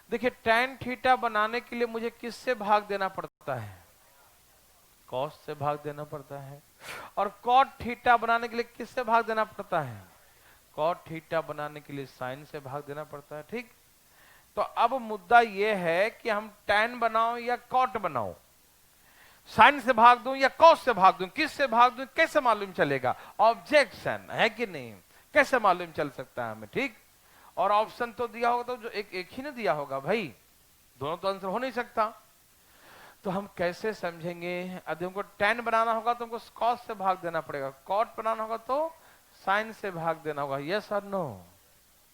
देखिए, tan थीटा बनाने के लिए मुझे किससे भाग देना पड़ता है, cos से भाग देना पड़ता है। और cot थीटा बनाने के लिए किससे भाग देना पड़ता है, cot थीटा बनाने के लिए sin से भाग देना पड़ता है, ठीक? तो अब मुद्दा यह है कि हम tan बनाओ या cot बनाओ, साइन से भाग दूं या कॉस से भाग दूं, किस से भाग दूं, कैसे मालूम चलेगा? ऑब्जेक्शन है कि नहीं, कैसे मालूम चल सकता है हमें, ठीक? और ऑप्शन तो दिया होगा, तो जो एक ही ने दिया होगा भाई, दोनों तो आंसर हो नहीं सकता। तो हम कैसे समझेंगे? यदि हमको tan बनाना होगा तो हमको कॉस से भाग देना पड़ेगा, कॉट बनाना होगा तो साइन से भाग देना होगा, यस और नो?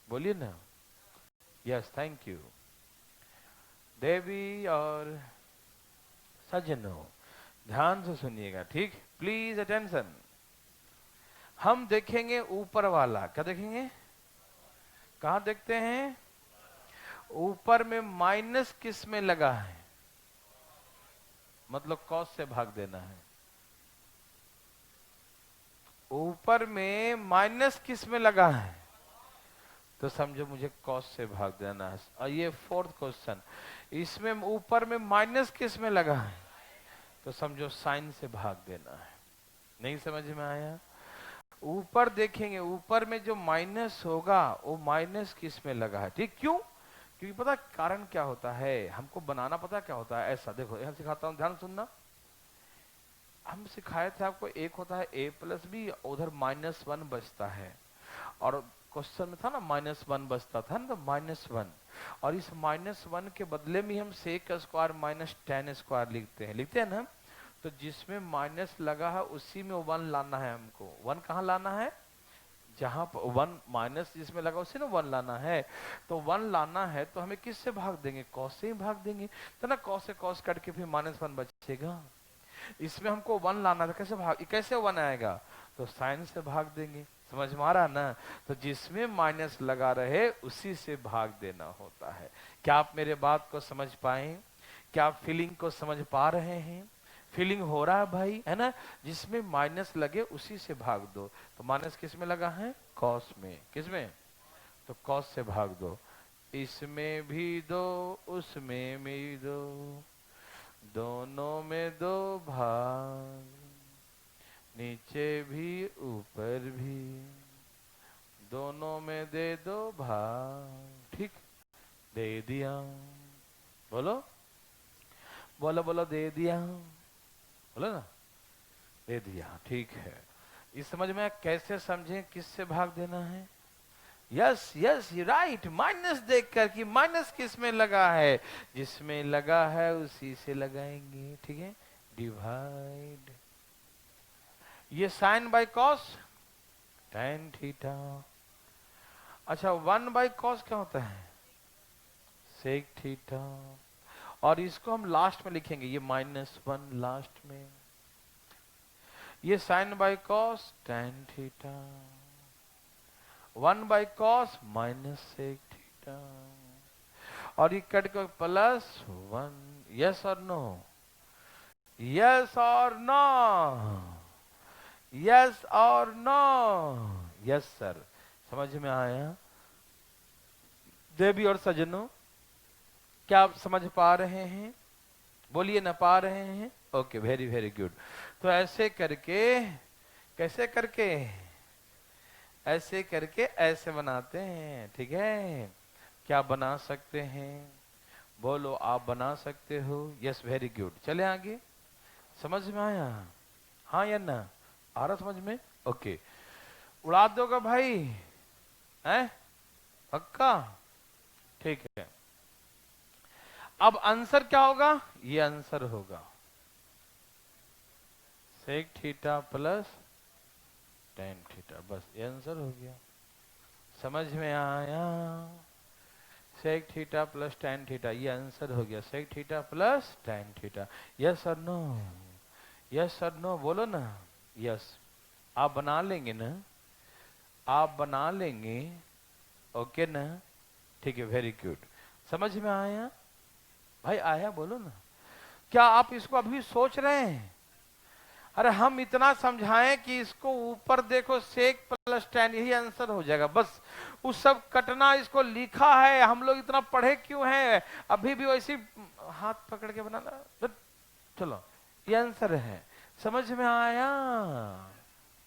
बोलिए ना। यस, थैंक यू देवी और सज्जनों, ध्यान से सुनिएगा, ठीक? Please attention. हम देखेंगे ऊपर वाला, क्या देखेंगे? कहां देखते हैं? ऊपर में माइनस किस में लगा है, मतलब कॉस से भाग देना है। ऊपर में माइनस किस में लगा है, तो समझो मुझे कॉस से भाग देना है। और ये फोर्थ क्वेश्चन, इसमें ऊपर में माइनस किस में लगा है, तो समझो साइन से भाग देना है। नहीं समझ में आया? ऊपर देखेंगे, ऊपर में जो माइनस होगा वो माइनस किस में लगा है, ठीक? क्यों? क्योंकि पता कारण क्या होता है, हमको बनाना पता क्या होता है। ऐसा देखो, यहां सिखाता हूं, ध्यान सुनना। हम सिखाए थे आपको, एक होता है a प्लस बी, उधर -1 बचता है, और क्वेश्चन में था ना -1 बचता था ना, तो -1, और इस -1 के बदले में हम sec square minus tan square लिखते हैं ना। तो जिसमें माइनस लगा है उसी में 1 लाना है हमको। 1 कहाँ लाना है? जहां पर 1 माइनस जिसमें लगा उसी में 1 लाना है। तो 1 लाना है तो हमें किस से भाग देंगे? कॉस से ही भाग देंगे, तो ना कॉस से कॉस कट के फिर -1 बचेगा। इसमें हमको 1 लाना था, कैसे 1 आएगा? तो साइन से भाग देंगे। समझ में आ रहा ना? तो जिसमें माइनस लगा रहे उसी से भाग देना होता है। क्या आप मेरे बात को समझ पाए? क्या आप फीलिंग को समझ पा रहे हैं? फीलिंग हो रहा है भाई, है ना? जिसमें माइनस लगे उसी से भाग दो। तो माइनस किस में लगा है? कॉस में। किस में? तो कॉस से भाग दो। इसमें भी दो, उसमें भी दो, दोनों में दो भाग, नीचे भी ऊपर भी, दोनों में दे दो भाग, ठीक? दे दिया। बोलो बोलो बोलो, दे दिया, बोलो ना, दे दिया, ठीक है। इस समझ में कैसे समझें किससे भाग देना है? Yes yes, you right, minus देखकर कि माइनस किस में लगा है, जिसमें लगा है उसी से लगाएंगे, ठीक है? डिवाइड, ये sine by cos tan theta. अच्छा, 1 बाय कॉस क्या होता है? Sec theta. और इसको हम लास्ट में लिखेंगे, ये -1 लास्ट में, ये sine by cos tan theta, 1 by cos minus sec theta. Theta, और ये कट को +1। यस और नो, यस और नो, यस और नो, यस सर। समझ में आया देवी और सज्जनों? क्या आप समझ पा रहे हैं? बोलिए ना, पा रहे हैं? Okay, very very good. तो ऐसे करके, कैसे करके, ऐसे करके ऐसे बनाते हैं, ठीक है? क्या बना सकते हैं? बोलो, आप बना सकते हो? Yes, very good. चले आगे। समझ में आया? हाँ या ना? आ रहा समझ में? ओके, उड़ा दोगे भाई? हैं? पक्का? ठीक है। अब आंसर क्या होगा? ये आंसर होगा sec theta plus tan theta. बस ये आंसर हो गया। समझ में आया? Sec theta plus tan theta, ये आंसर हो गया। Sec theta plus tan theta. Yes और नो? यस और नो बोलो ना। यस। आप बना लेंगे ना? आप बना लेंगे? ओके ना? ठीक है, वेरी गुड। समझ में आया भाई? आया बोलो ना। क्या आप इसको अभी सोच रहे हैं? अरे हम इतना समझाएं कि इसको ऊपर देखो, सेक प्लस टेन, यही आंसर हो जाएगा बस। उस सब कटना इसको लिखा है, हम लोग इतना पढ़े क्यों हैं? अभी भी वैसी हाथ पकड़ के बनाना। चलो, ये आंसर है। समझ में आया?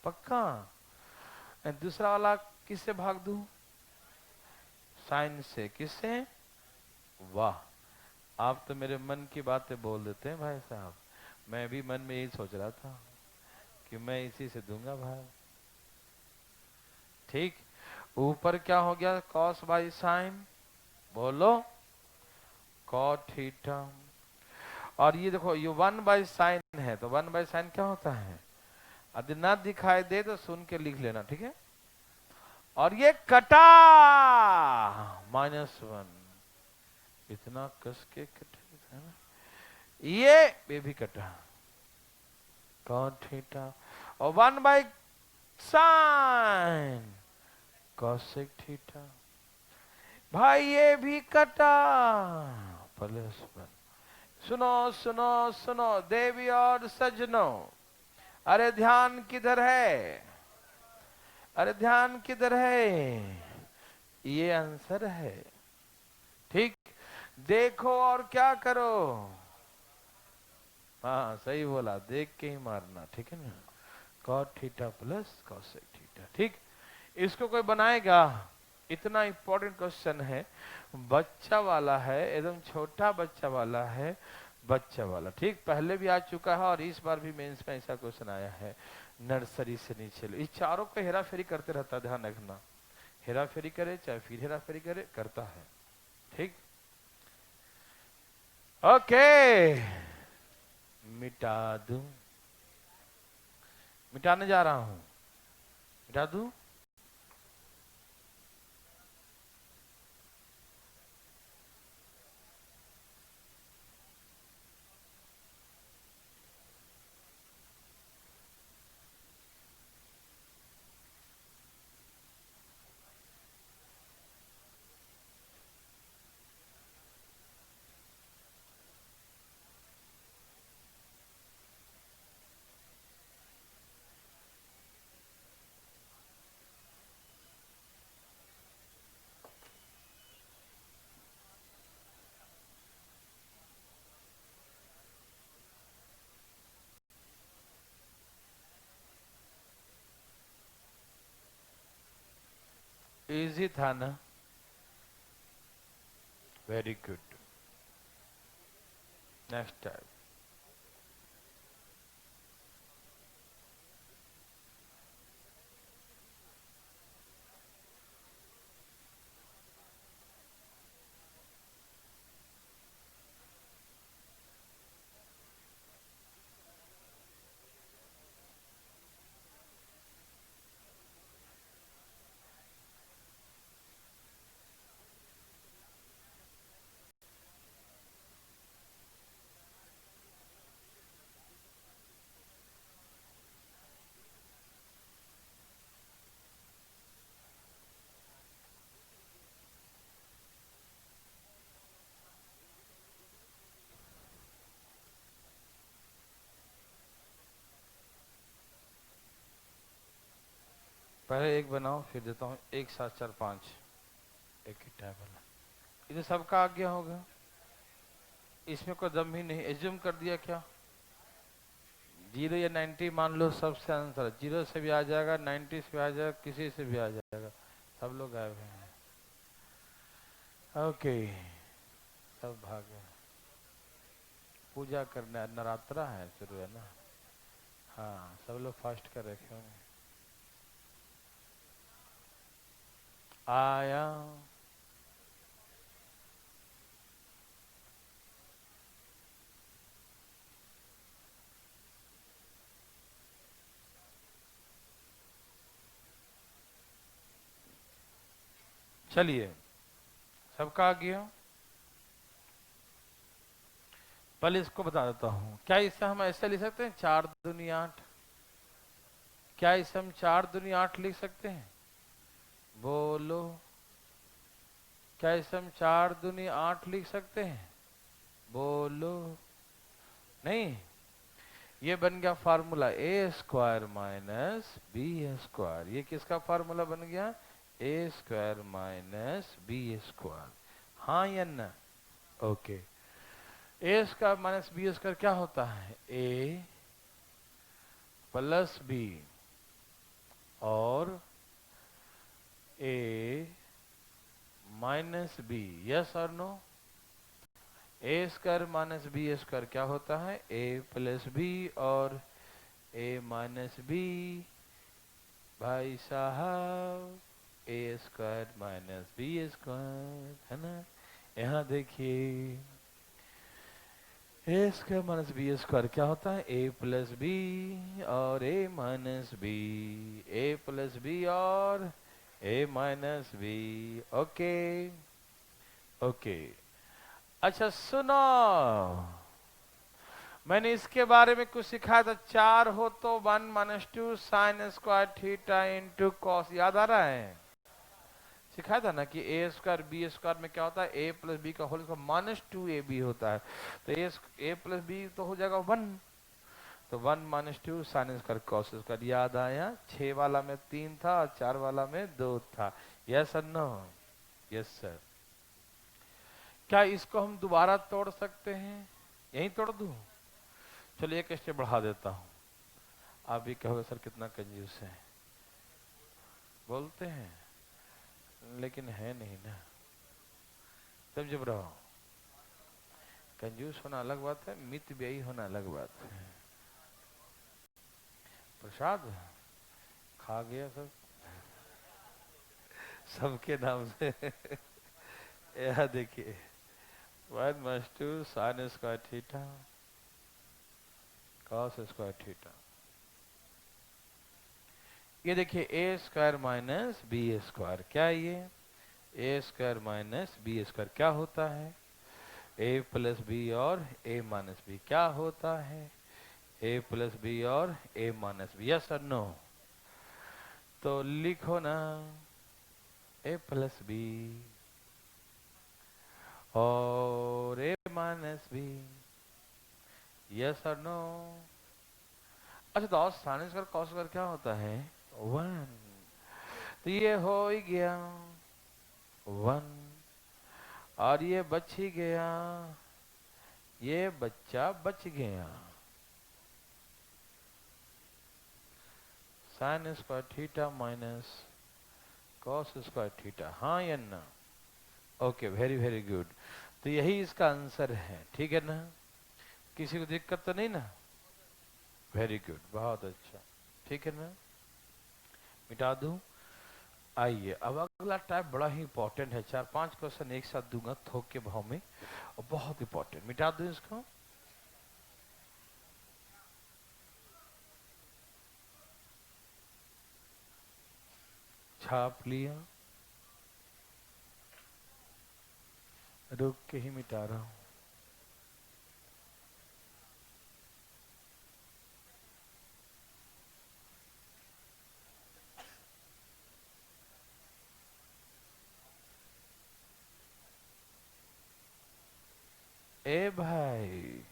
पक्का? दूसरा वाला किससे भाग दूं? साइन से। किससे? वाह, आप तो मेरे मन की बातें बोल देते हैं भाई साहब। मैं भी मन में यही सोच रहा था कि मैं इसी से दूंगा भाई। ठीक। ऊपर क्या हो गया? Cos by sign. बोलो, कॉट थीटा। और ये देखो, ये 1/sin है, तो 1/sin क्या होता है? यदि ना दिखाई दे तो सुन के लिख लेना, ठीक है? और ये कटा -1, इतना कस के कटे है ना। ये भी कटा, कॉट थीटा। और 1/sin कॉसेक थीटा। भाई ये भी कटा, +1। सुनो सुनो सुनो देवी और सज्जनों, अरे ध्यान किधर है? अरे ध्यान किधर है? ये आंसर है, ठीक? देखो और क्या करो। हाँ सही बोला, देख के ही मारना, ठीक है ना? Cot theta plus cosec theta, ठीक? इसको कोई बनाएगा? इतना इंपॉर्टेंट क्वेश्चन है, बच्चा वाला है, एकदम छोटा बच्चा वाला है, बच्चा वाला, ठीक? पहले भी आ चुका है और इस बार भी मेंस में ऐसा क्वेश्चन आया है। नर्सरी से नीचे लो, इस चारों को हेरा फेरी करते रहता, ध्यान रखना। हेरा फेरी करे चाहे फिर हेरा फेरी करे, करता है, ठीक? ओके, मिटा दूं, मिटाने जा रहा हूं। मिटा दूं? इजी था ना? Very good. Next time. पहले एक बनाओ फिर देता हूँ। 1 7 4 5 एक ही टेबल। ये तो सबका आ गया होगा, इसमें कोई दम ही नहीं। एज्यूम कर दिया क्या? 0 या 90 मान लो, सबसे आंसर 0 से भी आ जाएगा, 90 से भी आ जाएगा, किसी से भी आ जाएगा। सब लोग आए हुए हैं। ओके, सब भाग गए। पूजा करना, नवरात्रा है, शुरू है ना। हाँ, सब लोग फास्ट कर रखे होंगे। आया चलिए, सबका आ गया। पहले इसको बता देता हूँ, क्या इसे हम ऐसे लिख सकते हैं 4 दूनी 8? क्या इसे हम 4 दूनी 8 लिख सकते हैं? बोलो, क्या इसे हम 4 दूनी 8 लिख सकते हैं? बोलो। नहीं, ये बन गया फार्मूला ए स्क्वायर माइनस बी स्क्वायर। ये किसका फार्मूला बन गया? ए स्क्वायर माइनस बी स्क्वायर। हाँ या ना? ओके। ए स्क्वायर माइनस बी स्क्वायर क्या होता है? ए प्लस बी और ए माइनस बी। यस और नो? ए स्क्वायर माइनस बी स्क्वायर क्या होता है? ए प्लस बी और ए माइनस बी। भाई साहब, a square minus B square है ना। यहाँ देखिए, a square minus B square क्या होता है? ए प्लस बी और ए minus b. A plus B और ए माइनस बी। Okay okay. अच्छा सुनो, मैंने इसके बारे में कुछ सिखाया था। 4 हो तो 1 minus 2 sign square theta into cos. याद आ रहा है? सिखाया था ना कि ए स्क्वायर बी स्क्वायर में क्या होता है? ए प्लस बी का होल स्क्वायर माइनस 2ab होता है। तो ए प्लस बी तो हो जाएगा 1। तो 1 minus 2 sine square cos square. याद आया? 6 वाला में 3 था और 4 वाला में 2 था। यस और नो? Yes sir. क्या इसको हम दोबारा तोड़ सकते हैं? यहीं तोड़ दूं? चलिए एक स्टेप बढ़ा देता हूं। आप भी कहोगे सर कितना कंजूस है। बोलते हैं लेकिन है नहीं ना। तब जब रहो, कंजूस होना अलग बात है, मित व्ययी होना अलग बात है। प्रसाद खा गया सब, सबके नाम से। यह देखिए, 1 minus 2 sign square theta cos square theta. ये देखिए a square minus B square. क्या है ये? ए स्क्वायर माइनस बी स्क्वायर क्या होता है? ए प्लस बी और ए माइनस बी क्या होता है? ए प्लस बी और ए माइनस बी। यस और नो? तो लिखो ना, ए प्लस बी और ए माइनस बी। यस और नो? अच्छा तो साइन स्क्वायर कॉस स्क्वायर क्या होता है? 1। तो ये हो ही गया 1 और ये बच ही गया, ये बच्चा बच गया। Sign square theta minus cos square theta. हाँ या ना? Okay, very very good. तो यही इसका आंसर है, ठीक है ना? किसी को दिक्कत तो नहीं ना? वेरी गुड, बहुत अच्छा, ठीक है ना? मिटा दूं? आइए अब अगला टाइप बड़ा ही इंपॉर्टेंट है। 4-5 क्वेश्चन एक साथ दूंगा थोक के भाव में और बहुत इंपॉर्टेंट। मिटा दूं इसको? छाप लिया, रुक के ही मिटा रहा हूं। ए भाई,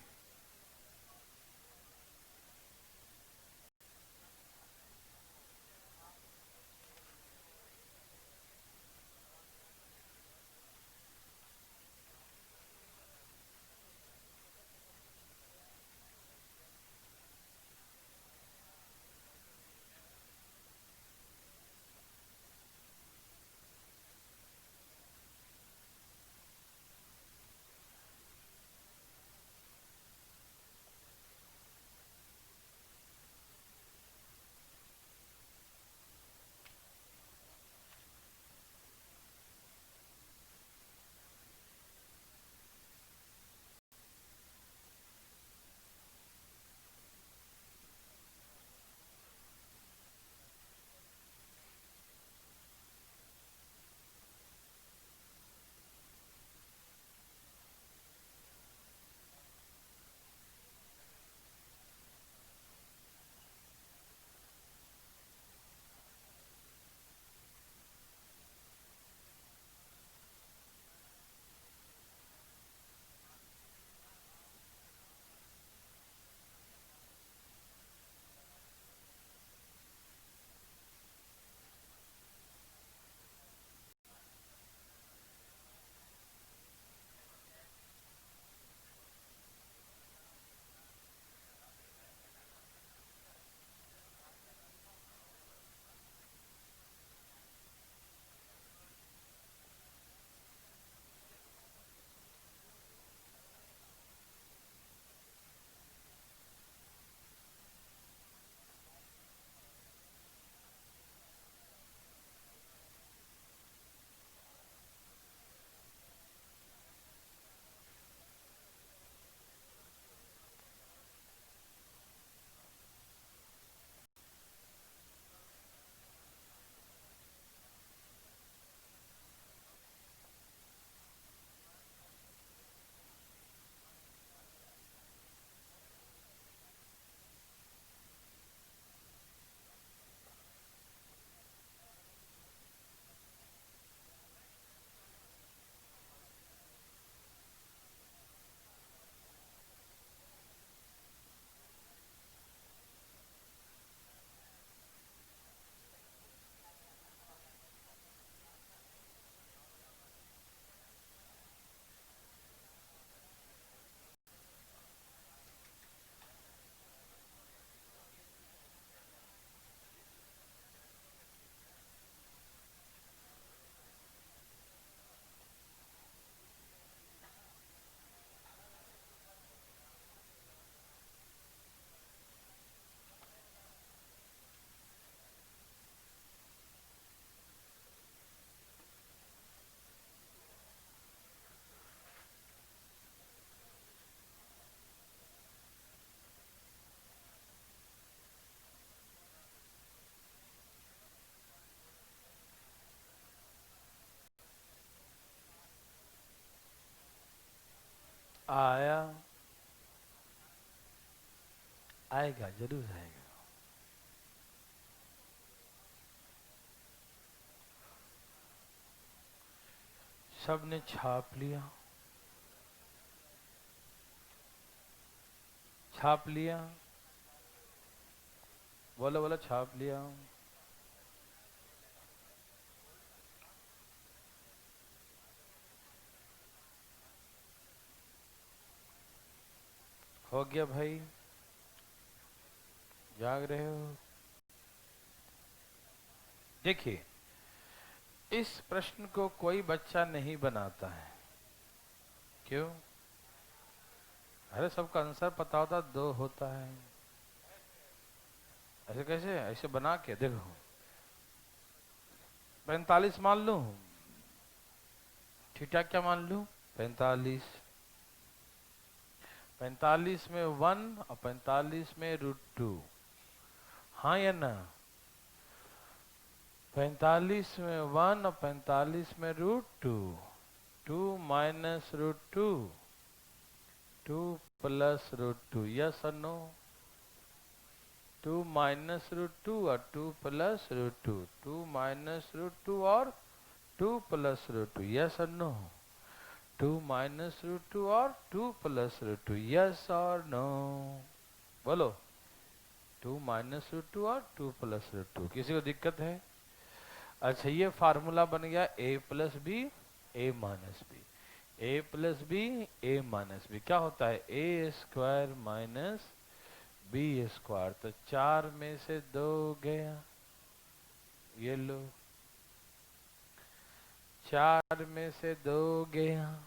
आया, आएगा, जरूर आएगा। सबने छाप लिया, छाप लिया, बोलो बोलो, छाप लिया। हो गया भाई, जाग रहे हो? देखिए, इस प्रश्न को कोई बच्चा नहीं बनाता है। क्यों? अरे सबका आंसर पता होता, दो होता है। ऐसे कैसे? ऐसे बना के देखो, 45 मान लूं, थीटा क्या मान लूं? 45। 45 में 1 और 45 में √2, हाँ या ना? 45 में 1 और 45 में √2, 2 माइनस √2, 2 प्लस √2, यस और नो? 2 माइनस √2 और 2 प्लस √2, 2 माइनस √2 और 2 प्लस √2, यस और नो? 2 माइनस √2 और 2 प्लस √2, यस और नो? बोलो। 2 माइनस √2 और 2 प्लस √2, किसी को दिक्कत है? अच्छा, ये फार्मूला बन गया a plus b, a minus b, a plus b, a minus b क्या होता है? A square minus B square. तो 4 में से 2 गया, ये लो, 4 में से 2 गया,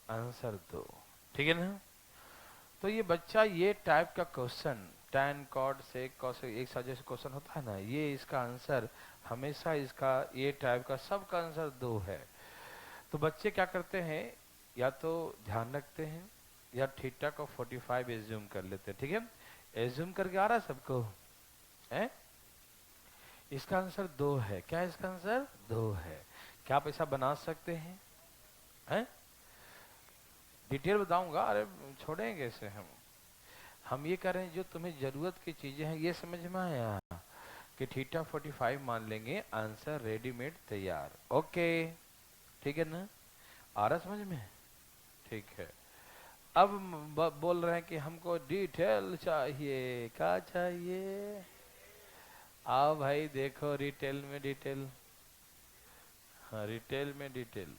आंसर 2। ठीक है ना? तो ये बच्चा, ये टाइप का question, tan cot sec cos एक साथ जैसे क्वेश्चन होता है ना, ये इसका आंसर हमेशा, इसका ये टाइप का सबका आंसर 2 है। तो बच्चे क्या करते हैं, या तो ध्यान रखते हैं या थीटा को 45 एज्यूम कर लेते हैं। ठीक है, एज्यूम करके आ रहा है सबको है? इसका आंसर 2 है। क्या इसका आंसर 2 है? क्या आप ऐसा बना सकते हैं? डिटेल बताऊंगा, अरे छोड़ेंगे इसे हम ये कह रहे हैं जो तुम्हें जरूरत की चीजें हैं, ये समझ में आया कि थीटा 45 मान लेंगे, आंसर रेडीमेड तैयार। ओके, ठीक है ना? आ रहा समझ में? ठीक है। अब बोल रहे हैं कि हमको डिटेल चाहिए। क्या चाहिए? आओ भाई, देखो रिटेल में डिटेल। हाँ, रिटेल में डिटेल।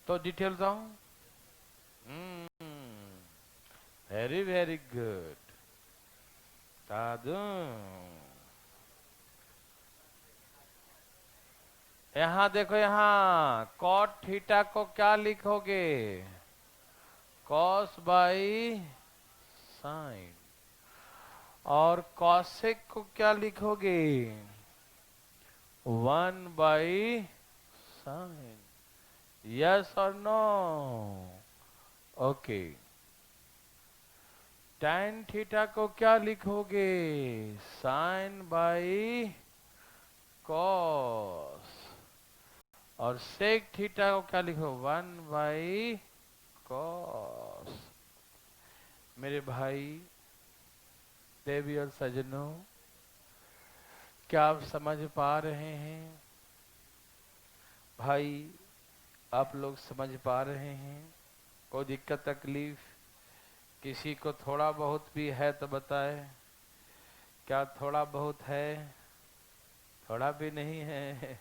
तो डिटेल बताऊं? Very very good. दादू, यहाँ देखो, यहाँ कॉट थीटा को क्या लिखोगे? Cos by sine. और कॉसेक को क्या लिखोगे? 1/साइन। यस और नो? ओके। tan थीटा को क्या लिखोगे? Sine by cos. और सेक थीटा को क्या लिखो? 1/कॉस। मेरे भाई, देवी और सजनों, क्या आप समझ पा रहे हैं? भाई, आप लोग समझ पा रहे हैं? कोई दिक्कत तकलीफ किसी को थोड़ा बहुत भी है तो बताए। क्या थोड़ा बहुत है? थोड़ा भी नहीं है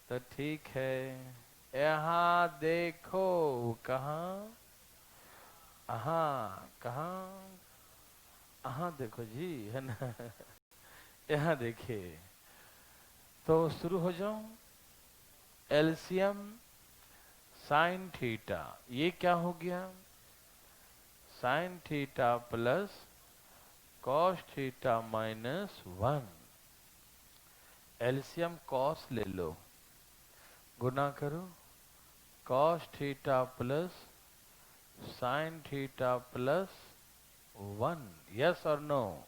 तो ठीक है। यहाँ देखो, कहाँ? कहाँ? हाँ देखो जी, है ना? यहाँ देखिए, तो शुरू हो जाऊं। एलसीएम साइन थीटा, ये क्या हो गया? Sign theta plus cos theta minus 1। LCM cos ले लो, गुना करो, cos theta plus sign theta plus 1। Yes और नो?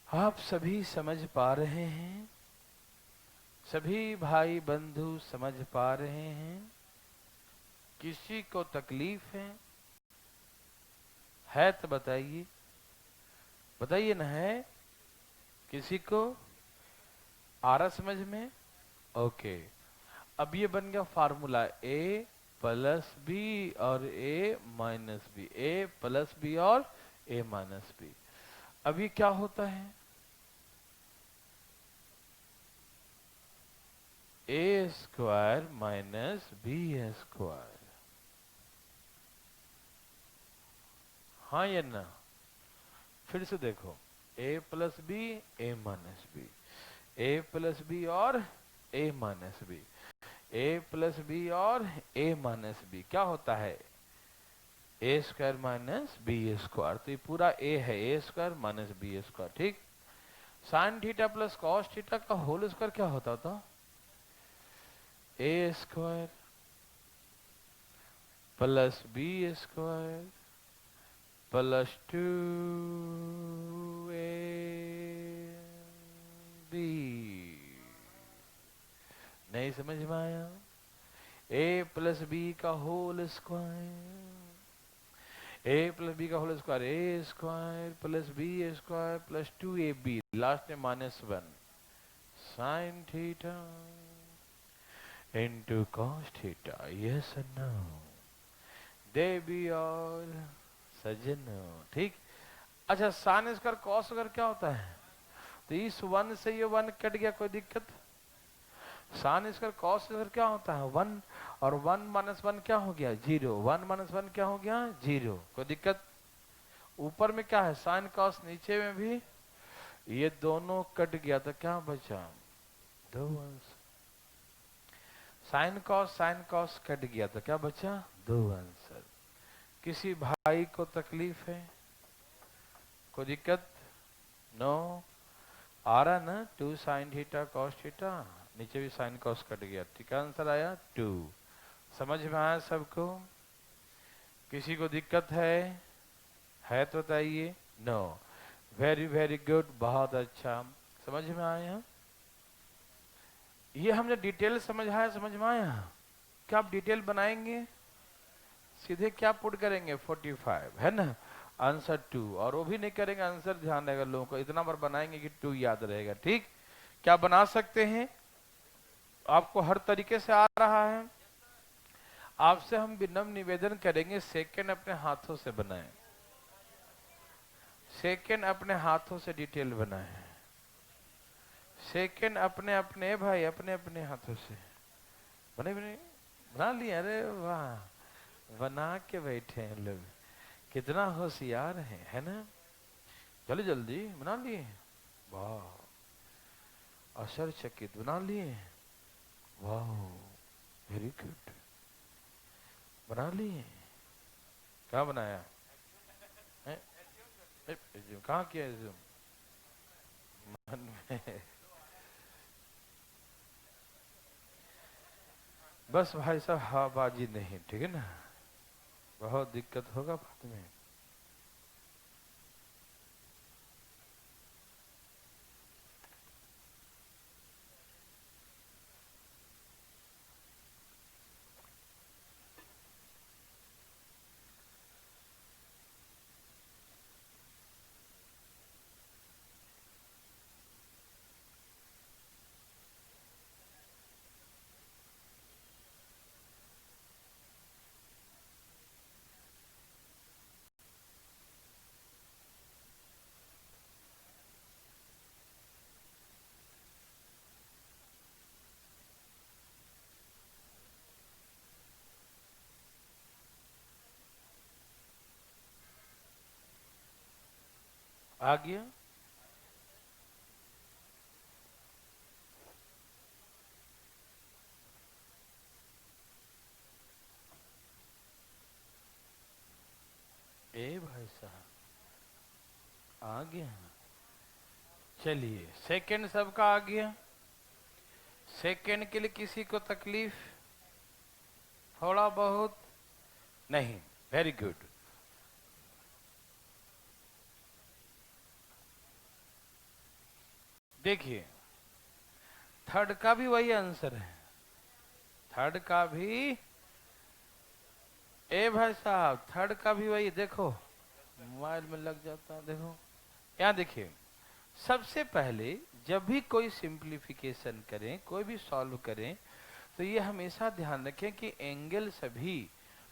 आप सभी समझ पा रहे हैं? सभी भाई बंधु समझ पा रहे हैं? किसी को तकलीफ है तो बताइए, बताइए ना। है किसी को? आ रहा समझ में? ओके। अब ये बन गया फार्मूला a प्लस बी और a minus b, a plus B और a माइनस बी। अब ये क्या होता है? a square minus B square. हाँ या ना? फिर से देखो, a plus b, a minus b, a plus B और a minus b, a plus B और a माइनस बी क्या होता है? A square minus B square. तो ये पूरा a है, a square minus B square. ठीक। Sine theta plus cos theta का होल स्क्वायर क्या होता था? A square plus b square plus 2ab। नहीं समझ में आया? a प्लस बी का whole square, a plus b का whole square, a square plus b square plus 2ab, last में minus 1 sine theta into cos theta. Yes no देवी और सज्जनों? ठीक। अच्छा, साइन स्क्वायर कॉस स्क्वायर क्या होता है? तो इस 1 से ये 1 कट गया, कोई दिक्कत? साइन स्क्वायर कॉस स्क्वायर क्या होता है? 1 और 1 माइनस 1 क्या हो गया? 0। 1 माइनस 1 क्या हो गया? 0। कोई दिक्कत? ऊपर में क्या है? साइन कॉस, नीचे में भी ये दोनों कट गया तो क्या बचा? 2 अंश। साइन कॉस कट गया तो क्या बचा? 2 आंसर। किसी भाई को तकलीफ है? कोई दिक्कत? नो? आ रहा ना? 2 साइन थीटा कॉस थीटा, नीचे भी साइन कॉस कट गया। ठीक आंसर आया 2। समझ में आया सबको? किसी को दिक्कत है तो बताइए। नो? वेरी वेरी गुड, बहुत अच्छा। समझ में आया? ये हमने डिटेल समझाया, समझ में आया? क्या आप डिटेल बनाएंगे? सीधे क्या पुट करेंगे? 45 है ना? आंसर 2। और वो भी नहीं करेंगे आंसर, ध्यान रहेगा लोगों को, इतना बार बनाएंगे कि 2 याद रहेगा। ठीक। क्या बना सकते हैं? आपको हर तरीके से आ रहा है? आपसे हम विनम्र निवेदन करेंगे, सेकंड अपने हाथों से बनाएं, सेकंड अपने हाथों से डिटेल बनाएं, सेकंड अपने अपने भाई अपने अपने हाथों से बने बने बना लिए। अरे वाह, बना के बैठे हैं लोग, कितना होशियार है ना? जल्दी जल्दी बना लिए। वाह, आश्चर्यचकित, बना लिए। वाह, वेरी गुड, बना लिए। कहाँ बनाया है? कहाँ किया है? मन में। बस भाई साहब हवाबाजी नहीं, ठीक है ना? बहुत दिक्कत होगा बाद में। आ गया? ए भाई साहब, आ गया। चलिए, सेकंड सबका आ गया। सेकंड के लिए किसी को तकलीफ? थोड़ा बहुत नहीं। Very good. देखिए थर्ड का भी वही आंसर है, थर्ड का भी, ए भाई साहब थर्ड का भी वही, देखो मोबाइल में लग जाता है, देखो यहाँ देखिए। सबसे पहले जब भी कोई सिंप्लीफिकेशन करें, कोई भी सॉल्व करें, तो ये हमेशा ध्यान रखें कि एंगल सभी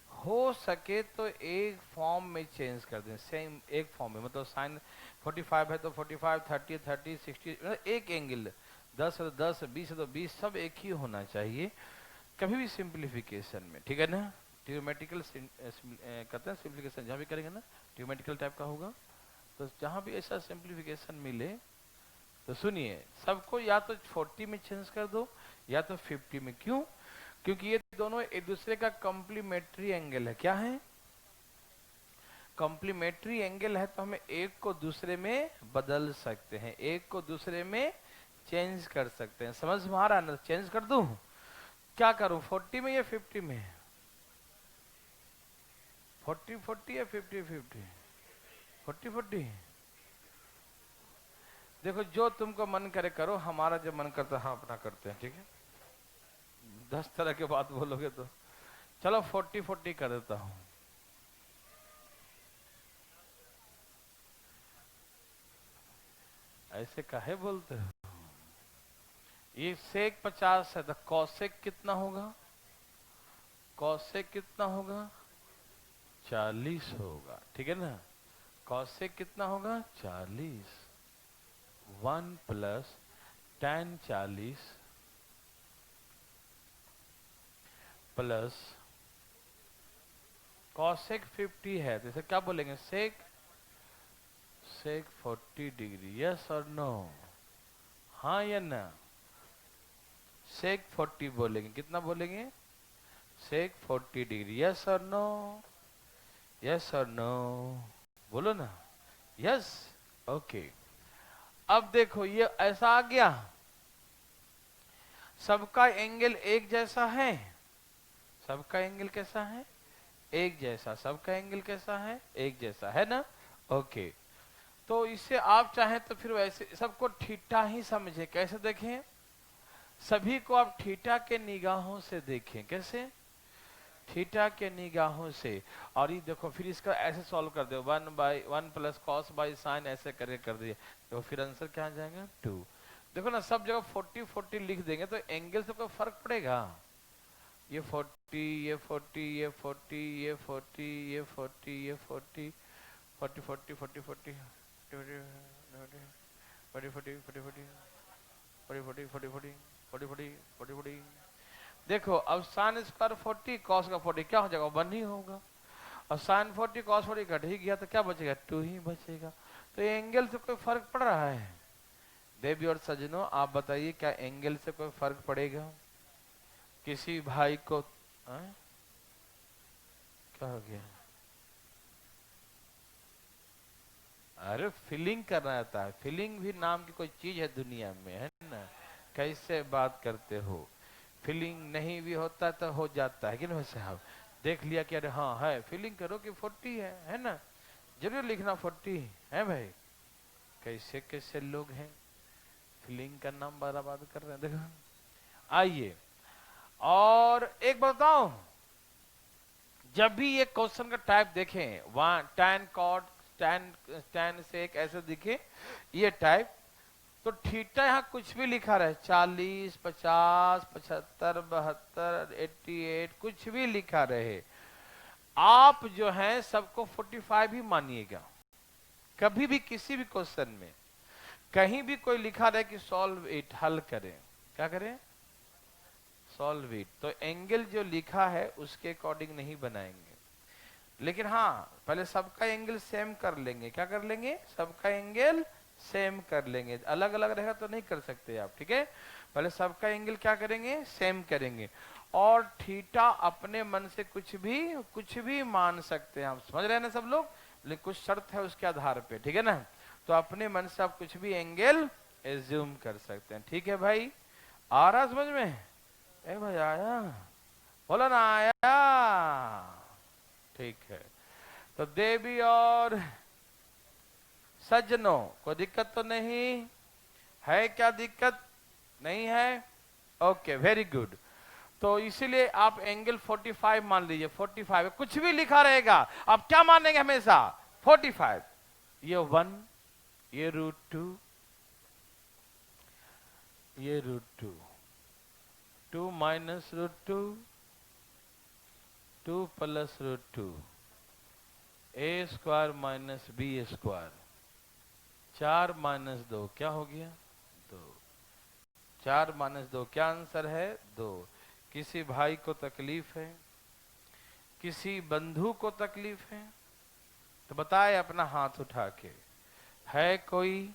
हो सके तो एक फॉर्म में चेंज कर दें, सेम एक फॉर्म में। मतलब साइन 45 है तो 45, 30 30, 60, मतलब एक एंगल, 10 है तो 10, 20 है तो 20, सब एक ही होना चाहिए कभी भी सिंप्लीफिकेशन में, ठीक है ना। ट्योमेटिकल कहते हैं सिंप्लीफिकेशन, जहाँ भी करेंगे ना ट्योमेटिकल टाइप का होगा, तो जहाँ भी ऐसा सिंप्लीफिकेशन मिले तो सुनिए, सबको या तो 40 में चेंज कर दो या तो 50 में। क्यों? क्योंकि ये दोनों एक दूसरे का कॉम्प्लीमेंट्री एंगल है। क्या है? कॉम्प्लीमेंट्री एंगल है, तो हमें एक को दूसरे में बदल सकते हैं, एक को दूसरे में चेंज कर सकते हैं। समझ में आ रहा है ना? चेंज कर दूं, क्या करूं, 40 में या 50 में? 40 40 या 50 50? 40 40। देखो जो तुमको मन करे करो, हमारा जो मन करता है हाँ अपना करते हैं, ठीक है। 10 तरह के बात बोलोगे तो चलो 40 40 कर देता हूं। ऐसे काहे बोलते हो? ये सेक 50 है तो कौसेक कितना होगा? कौसेक कितना होगा? 40 होगा, ठीक है ना। कौसेक कितना होगा? 40। 1 प्लस tan 40 प्लस कौसेक 50 है, तो इसे क्या बोलेंगे? सेक, सेक 40 डिग्री। यस और नो? हाँ या ना? सेक 40 बोलेंगे, कितना बोलेंगे? सेक 40 डिग्री। यस और नो? यस और नो? बोलो ना। यस। ओके। अब देखो ये ऐसा आ गया, सबका एंगल एक जैसा है, सबका एंगल कैसा है? एक जैसा। सबका एंगल कैसा है? एक जैसा, है ना। ओके। तो इससे आप चाहें तो फिर वैसे सबको थीटा ही समझे। कैसे देखें? सभी को आप थीटा के निगाहों से देखें। कैसे? थीटा के निगाहों से। और ये देखो फिर इसका ऐसे सॉल्व कर दो, 1 प्लस कॉस बाई साइन, ऐसे करके कर दिए तो फिर आंसर क्या आ जाएगा? 2। देखो ना सब जगह 40 40 लिख देंगे तो एंगल से कोई फर्क पड़ेगा? ये 40, ये 40, ये 40, ये 40, ये 40, ये 40, 40 40 40 40 40 40 40 40। देखो अब साइन स्क्वायर 40 कॉस का 40 क्या हो जाएगा? 1 ही होगा। और साइन 40 कॉस 40 घट ही गया तो क्या बचेगा? 2 ही बचेगा। तो एंगल से कोई फर्क पड़ रहा है? देवी और सज्जनों आप बताइए, क्या एंगल से कोई फर्क पड़ेगा किसी भाई को? क्या हो गया? अरे फीलिंग करना आता है, फीलिंग भी नाम की कोई चीज है दुनिया में, है ना। कैसे बात करते हो? फीलिंग नहीं भी होता तो हो जाता है कि नहीं साहब? देख लिया कि अरे हाँ है, फीलिंग करो कि 40 है ना। जरूर लिखना 40 है भाई। कैसे कैसे लोग हैं, फीलिंग का नाम बर्बाद कर रहे हैं, देखो। आइए और एक बताओ, जब भी ये क्वेश्चन का टाइप देखें, वहां tan cot tan से एक ऐसे दिखे ये टाइप, तो थीटा यहाँ कुछ भी लिखा रहे, 40 50 75 72 88 कुछ भी लिखा रहे, आप जो है सबको 45 ही मानिएगा। कभी भी किसी भी क्वेश्चन में कहीं भी कोई लिखा रहे कि सॉल्व इट, हल करें, क्या करें? सॉल्व इट, तो एंगल जो लिखा है उसके अकॉर्डिंग नहीं बनाएंगे। लेकिन हाँ पहले सबका एंगल सेम कर लेंगे। क्या कर लेंगे? सबका एंगल सेम कर लेंगे। अलग अलग रहेगा तो नहीं कर सकते आप, ठीक है। पहले सबका एंगल क्या करेंगे? सेम करेंगे। और थीटा अपने मन से कुछ भी मान सकते हैं, आप समझ रहे हैं ना सब लोग। लेकिन कुछ शर्त है उसके आधार पे, ठीक है ना। तो अपने मन से आप कुछ भी एंगल एज्यूम कर सकते हैं, ठीक है भाई। आ रहा समझ में? ए भाई आया, बोलो ना आया। ठीक है, तो देवी और सज्जनों, कोई दिक्कत तो नहीं है? क्या दिक्कत नहीं है? Okay, very good. तो इसीलिए आप एंगल 45 मान लीजिए। 45 कुछ भी लिखा रहेगा, आप क्या मानेंगे हमेशा? 45। ये 1, ये √2, ये √2, 2 minus √2, 2 plus √2, a² minus b², 4 minus 2 क्या हो गया? 2। 4 माइनस 2 क्या आंसर है? 2। किसी भाई को तकलीफ है, किसी बंधु को तकलीफ है तो बताए अपना हाथ उठा के। है कोई?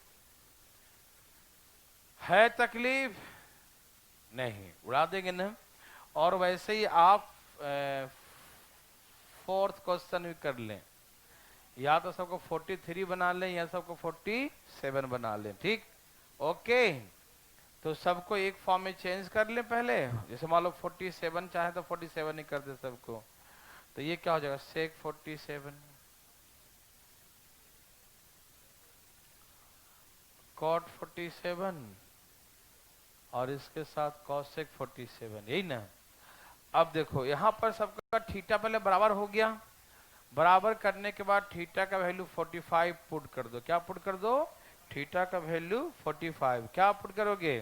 है तकलीफ? नहीं, उड़ा देंगे ना। और वैसे ही आप 4th क्वेश्चन भी कर लें, या तो सबको 43 बना लें या सबको 47 बना लें। ठीक, ओके। तो सबको एक फॉर्म में चेंज कर लें पहले। जैसे मान लो 47 चाहे तो 47 ही कर दे सबको। तो ये क्या हो जाएगा? सेक 47, कॉट 47 और इसके साथ कॉसेक 47, यही ना। अब देखो यहां पर सबका थीटा पहले बराबर हो गया। बराबर करने के बाद थीटा का वैल्यू 45 पुट कर दो। क्या पुट कर दो? थीटा का वैल्यू 45। क्या पुट करोगे?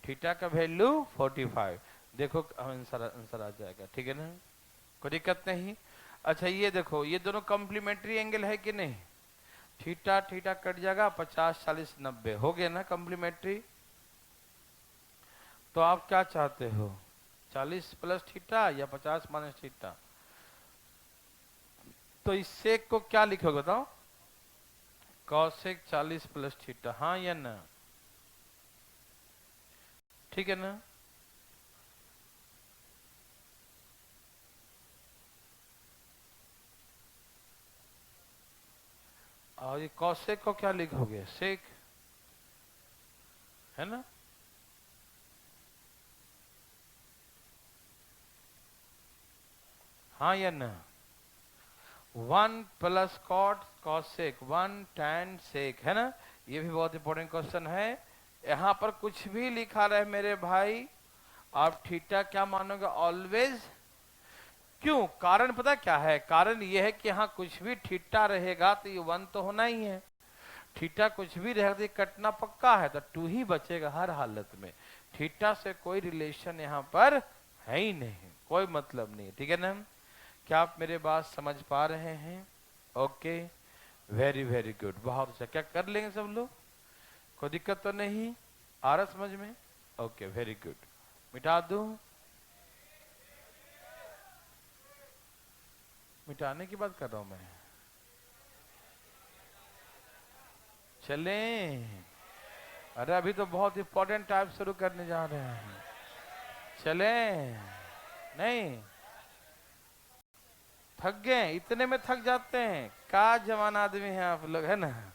थीटा का वैल्यू 45। देखो आंसर आ जाएगा। ठीक है ना, कोई दिक्कत नहीं। अच्छा ये देखो, ये दोनों कॉम्प्लीमेंट्री एंगल है कि नहीं? थीटा थीटा कट जाएगा, 50 40 90 हो गया ना कॉम्प्लीमेंट्री। तो आप क्या चाहते हो, 40 प्लस थीटा या 50 माइनस थीटा? तो इस सेक को क्या लिखोगे बताओ? कॉसेक 40 प्लस थीटा, हाँ या ना? ठीक है ना। और ये कॉसेक को क्या लिखोगे? सेक, है ना। हाँ या ना? 1 प्लस कॉट कॉसेक, 1 tan सेक, है ना। ये भी बहुत इंपॉर्टेंट क्वेश्चन है। यहां पर कुछ भी लिखा रहे मेरे भाई, आप थीटा क्या मानोगे? ऑलवेज। क्यों? कारण पता क्या है? कारण ये है कि यहाँ कुछ भी थीटा रहेगा तो ये 1 तो होना ही है। थीटा कुछ भी रहेगा तो ये कटना पक्का है, तो 2 ही बचेगा हर हालत में। थीटा से कोई रिलेशन यहाँ पर है ही नहीं, कोई मतलब नहीं। ठीक है ना। क्या आप मेरे बात समझ पा रहे हैं? ओके, वेरी वेरी गुड, बहुत अच्छा। क्या कर लेंगे सब लोग? कोई दिक्कत तो नहीं आ रहा समझ में? Okay, very good. मिटा दूं? मिटाने की बात कर रहा हूं मैं। चलें? अरे अभी तो बहुत इंपॉर्टेंट टाइप शुरू करने जा रहे हैं। चलें? नहीं, थक गए? इतने में थक जाते हैं? का जवान आदमी है आप लोग, है ना।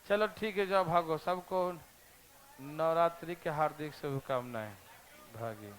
चलो ठीक है, जाओ भागो। सबको नवरात्रि के हार्दिक शुभकामनाएं। भागी।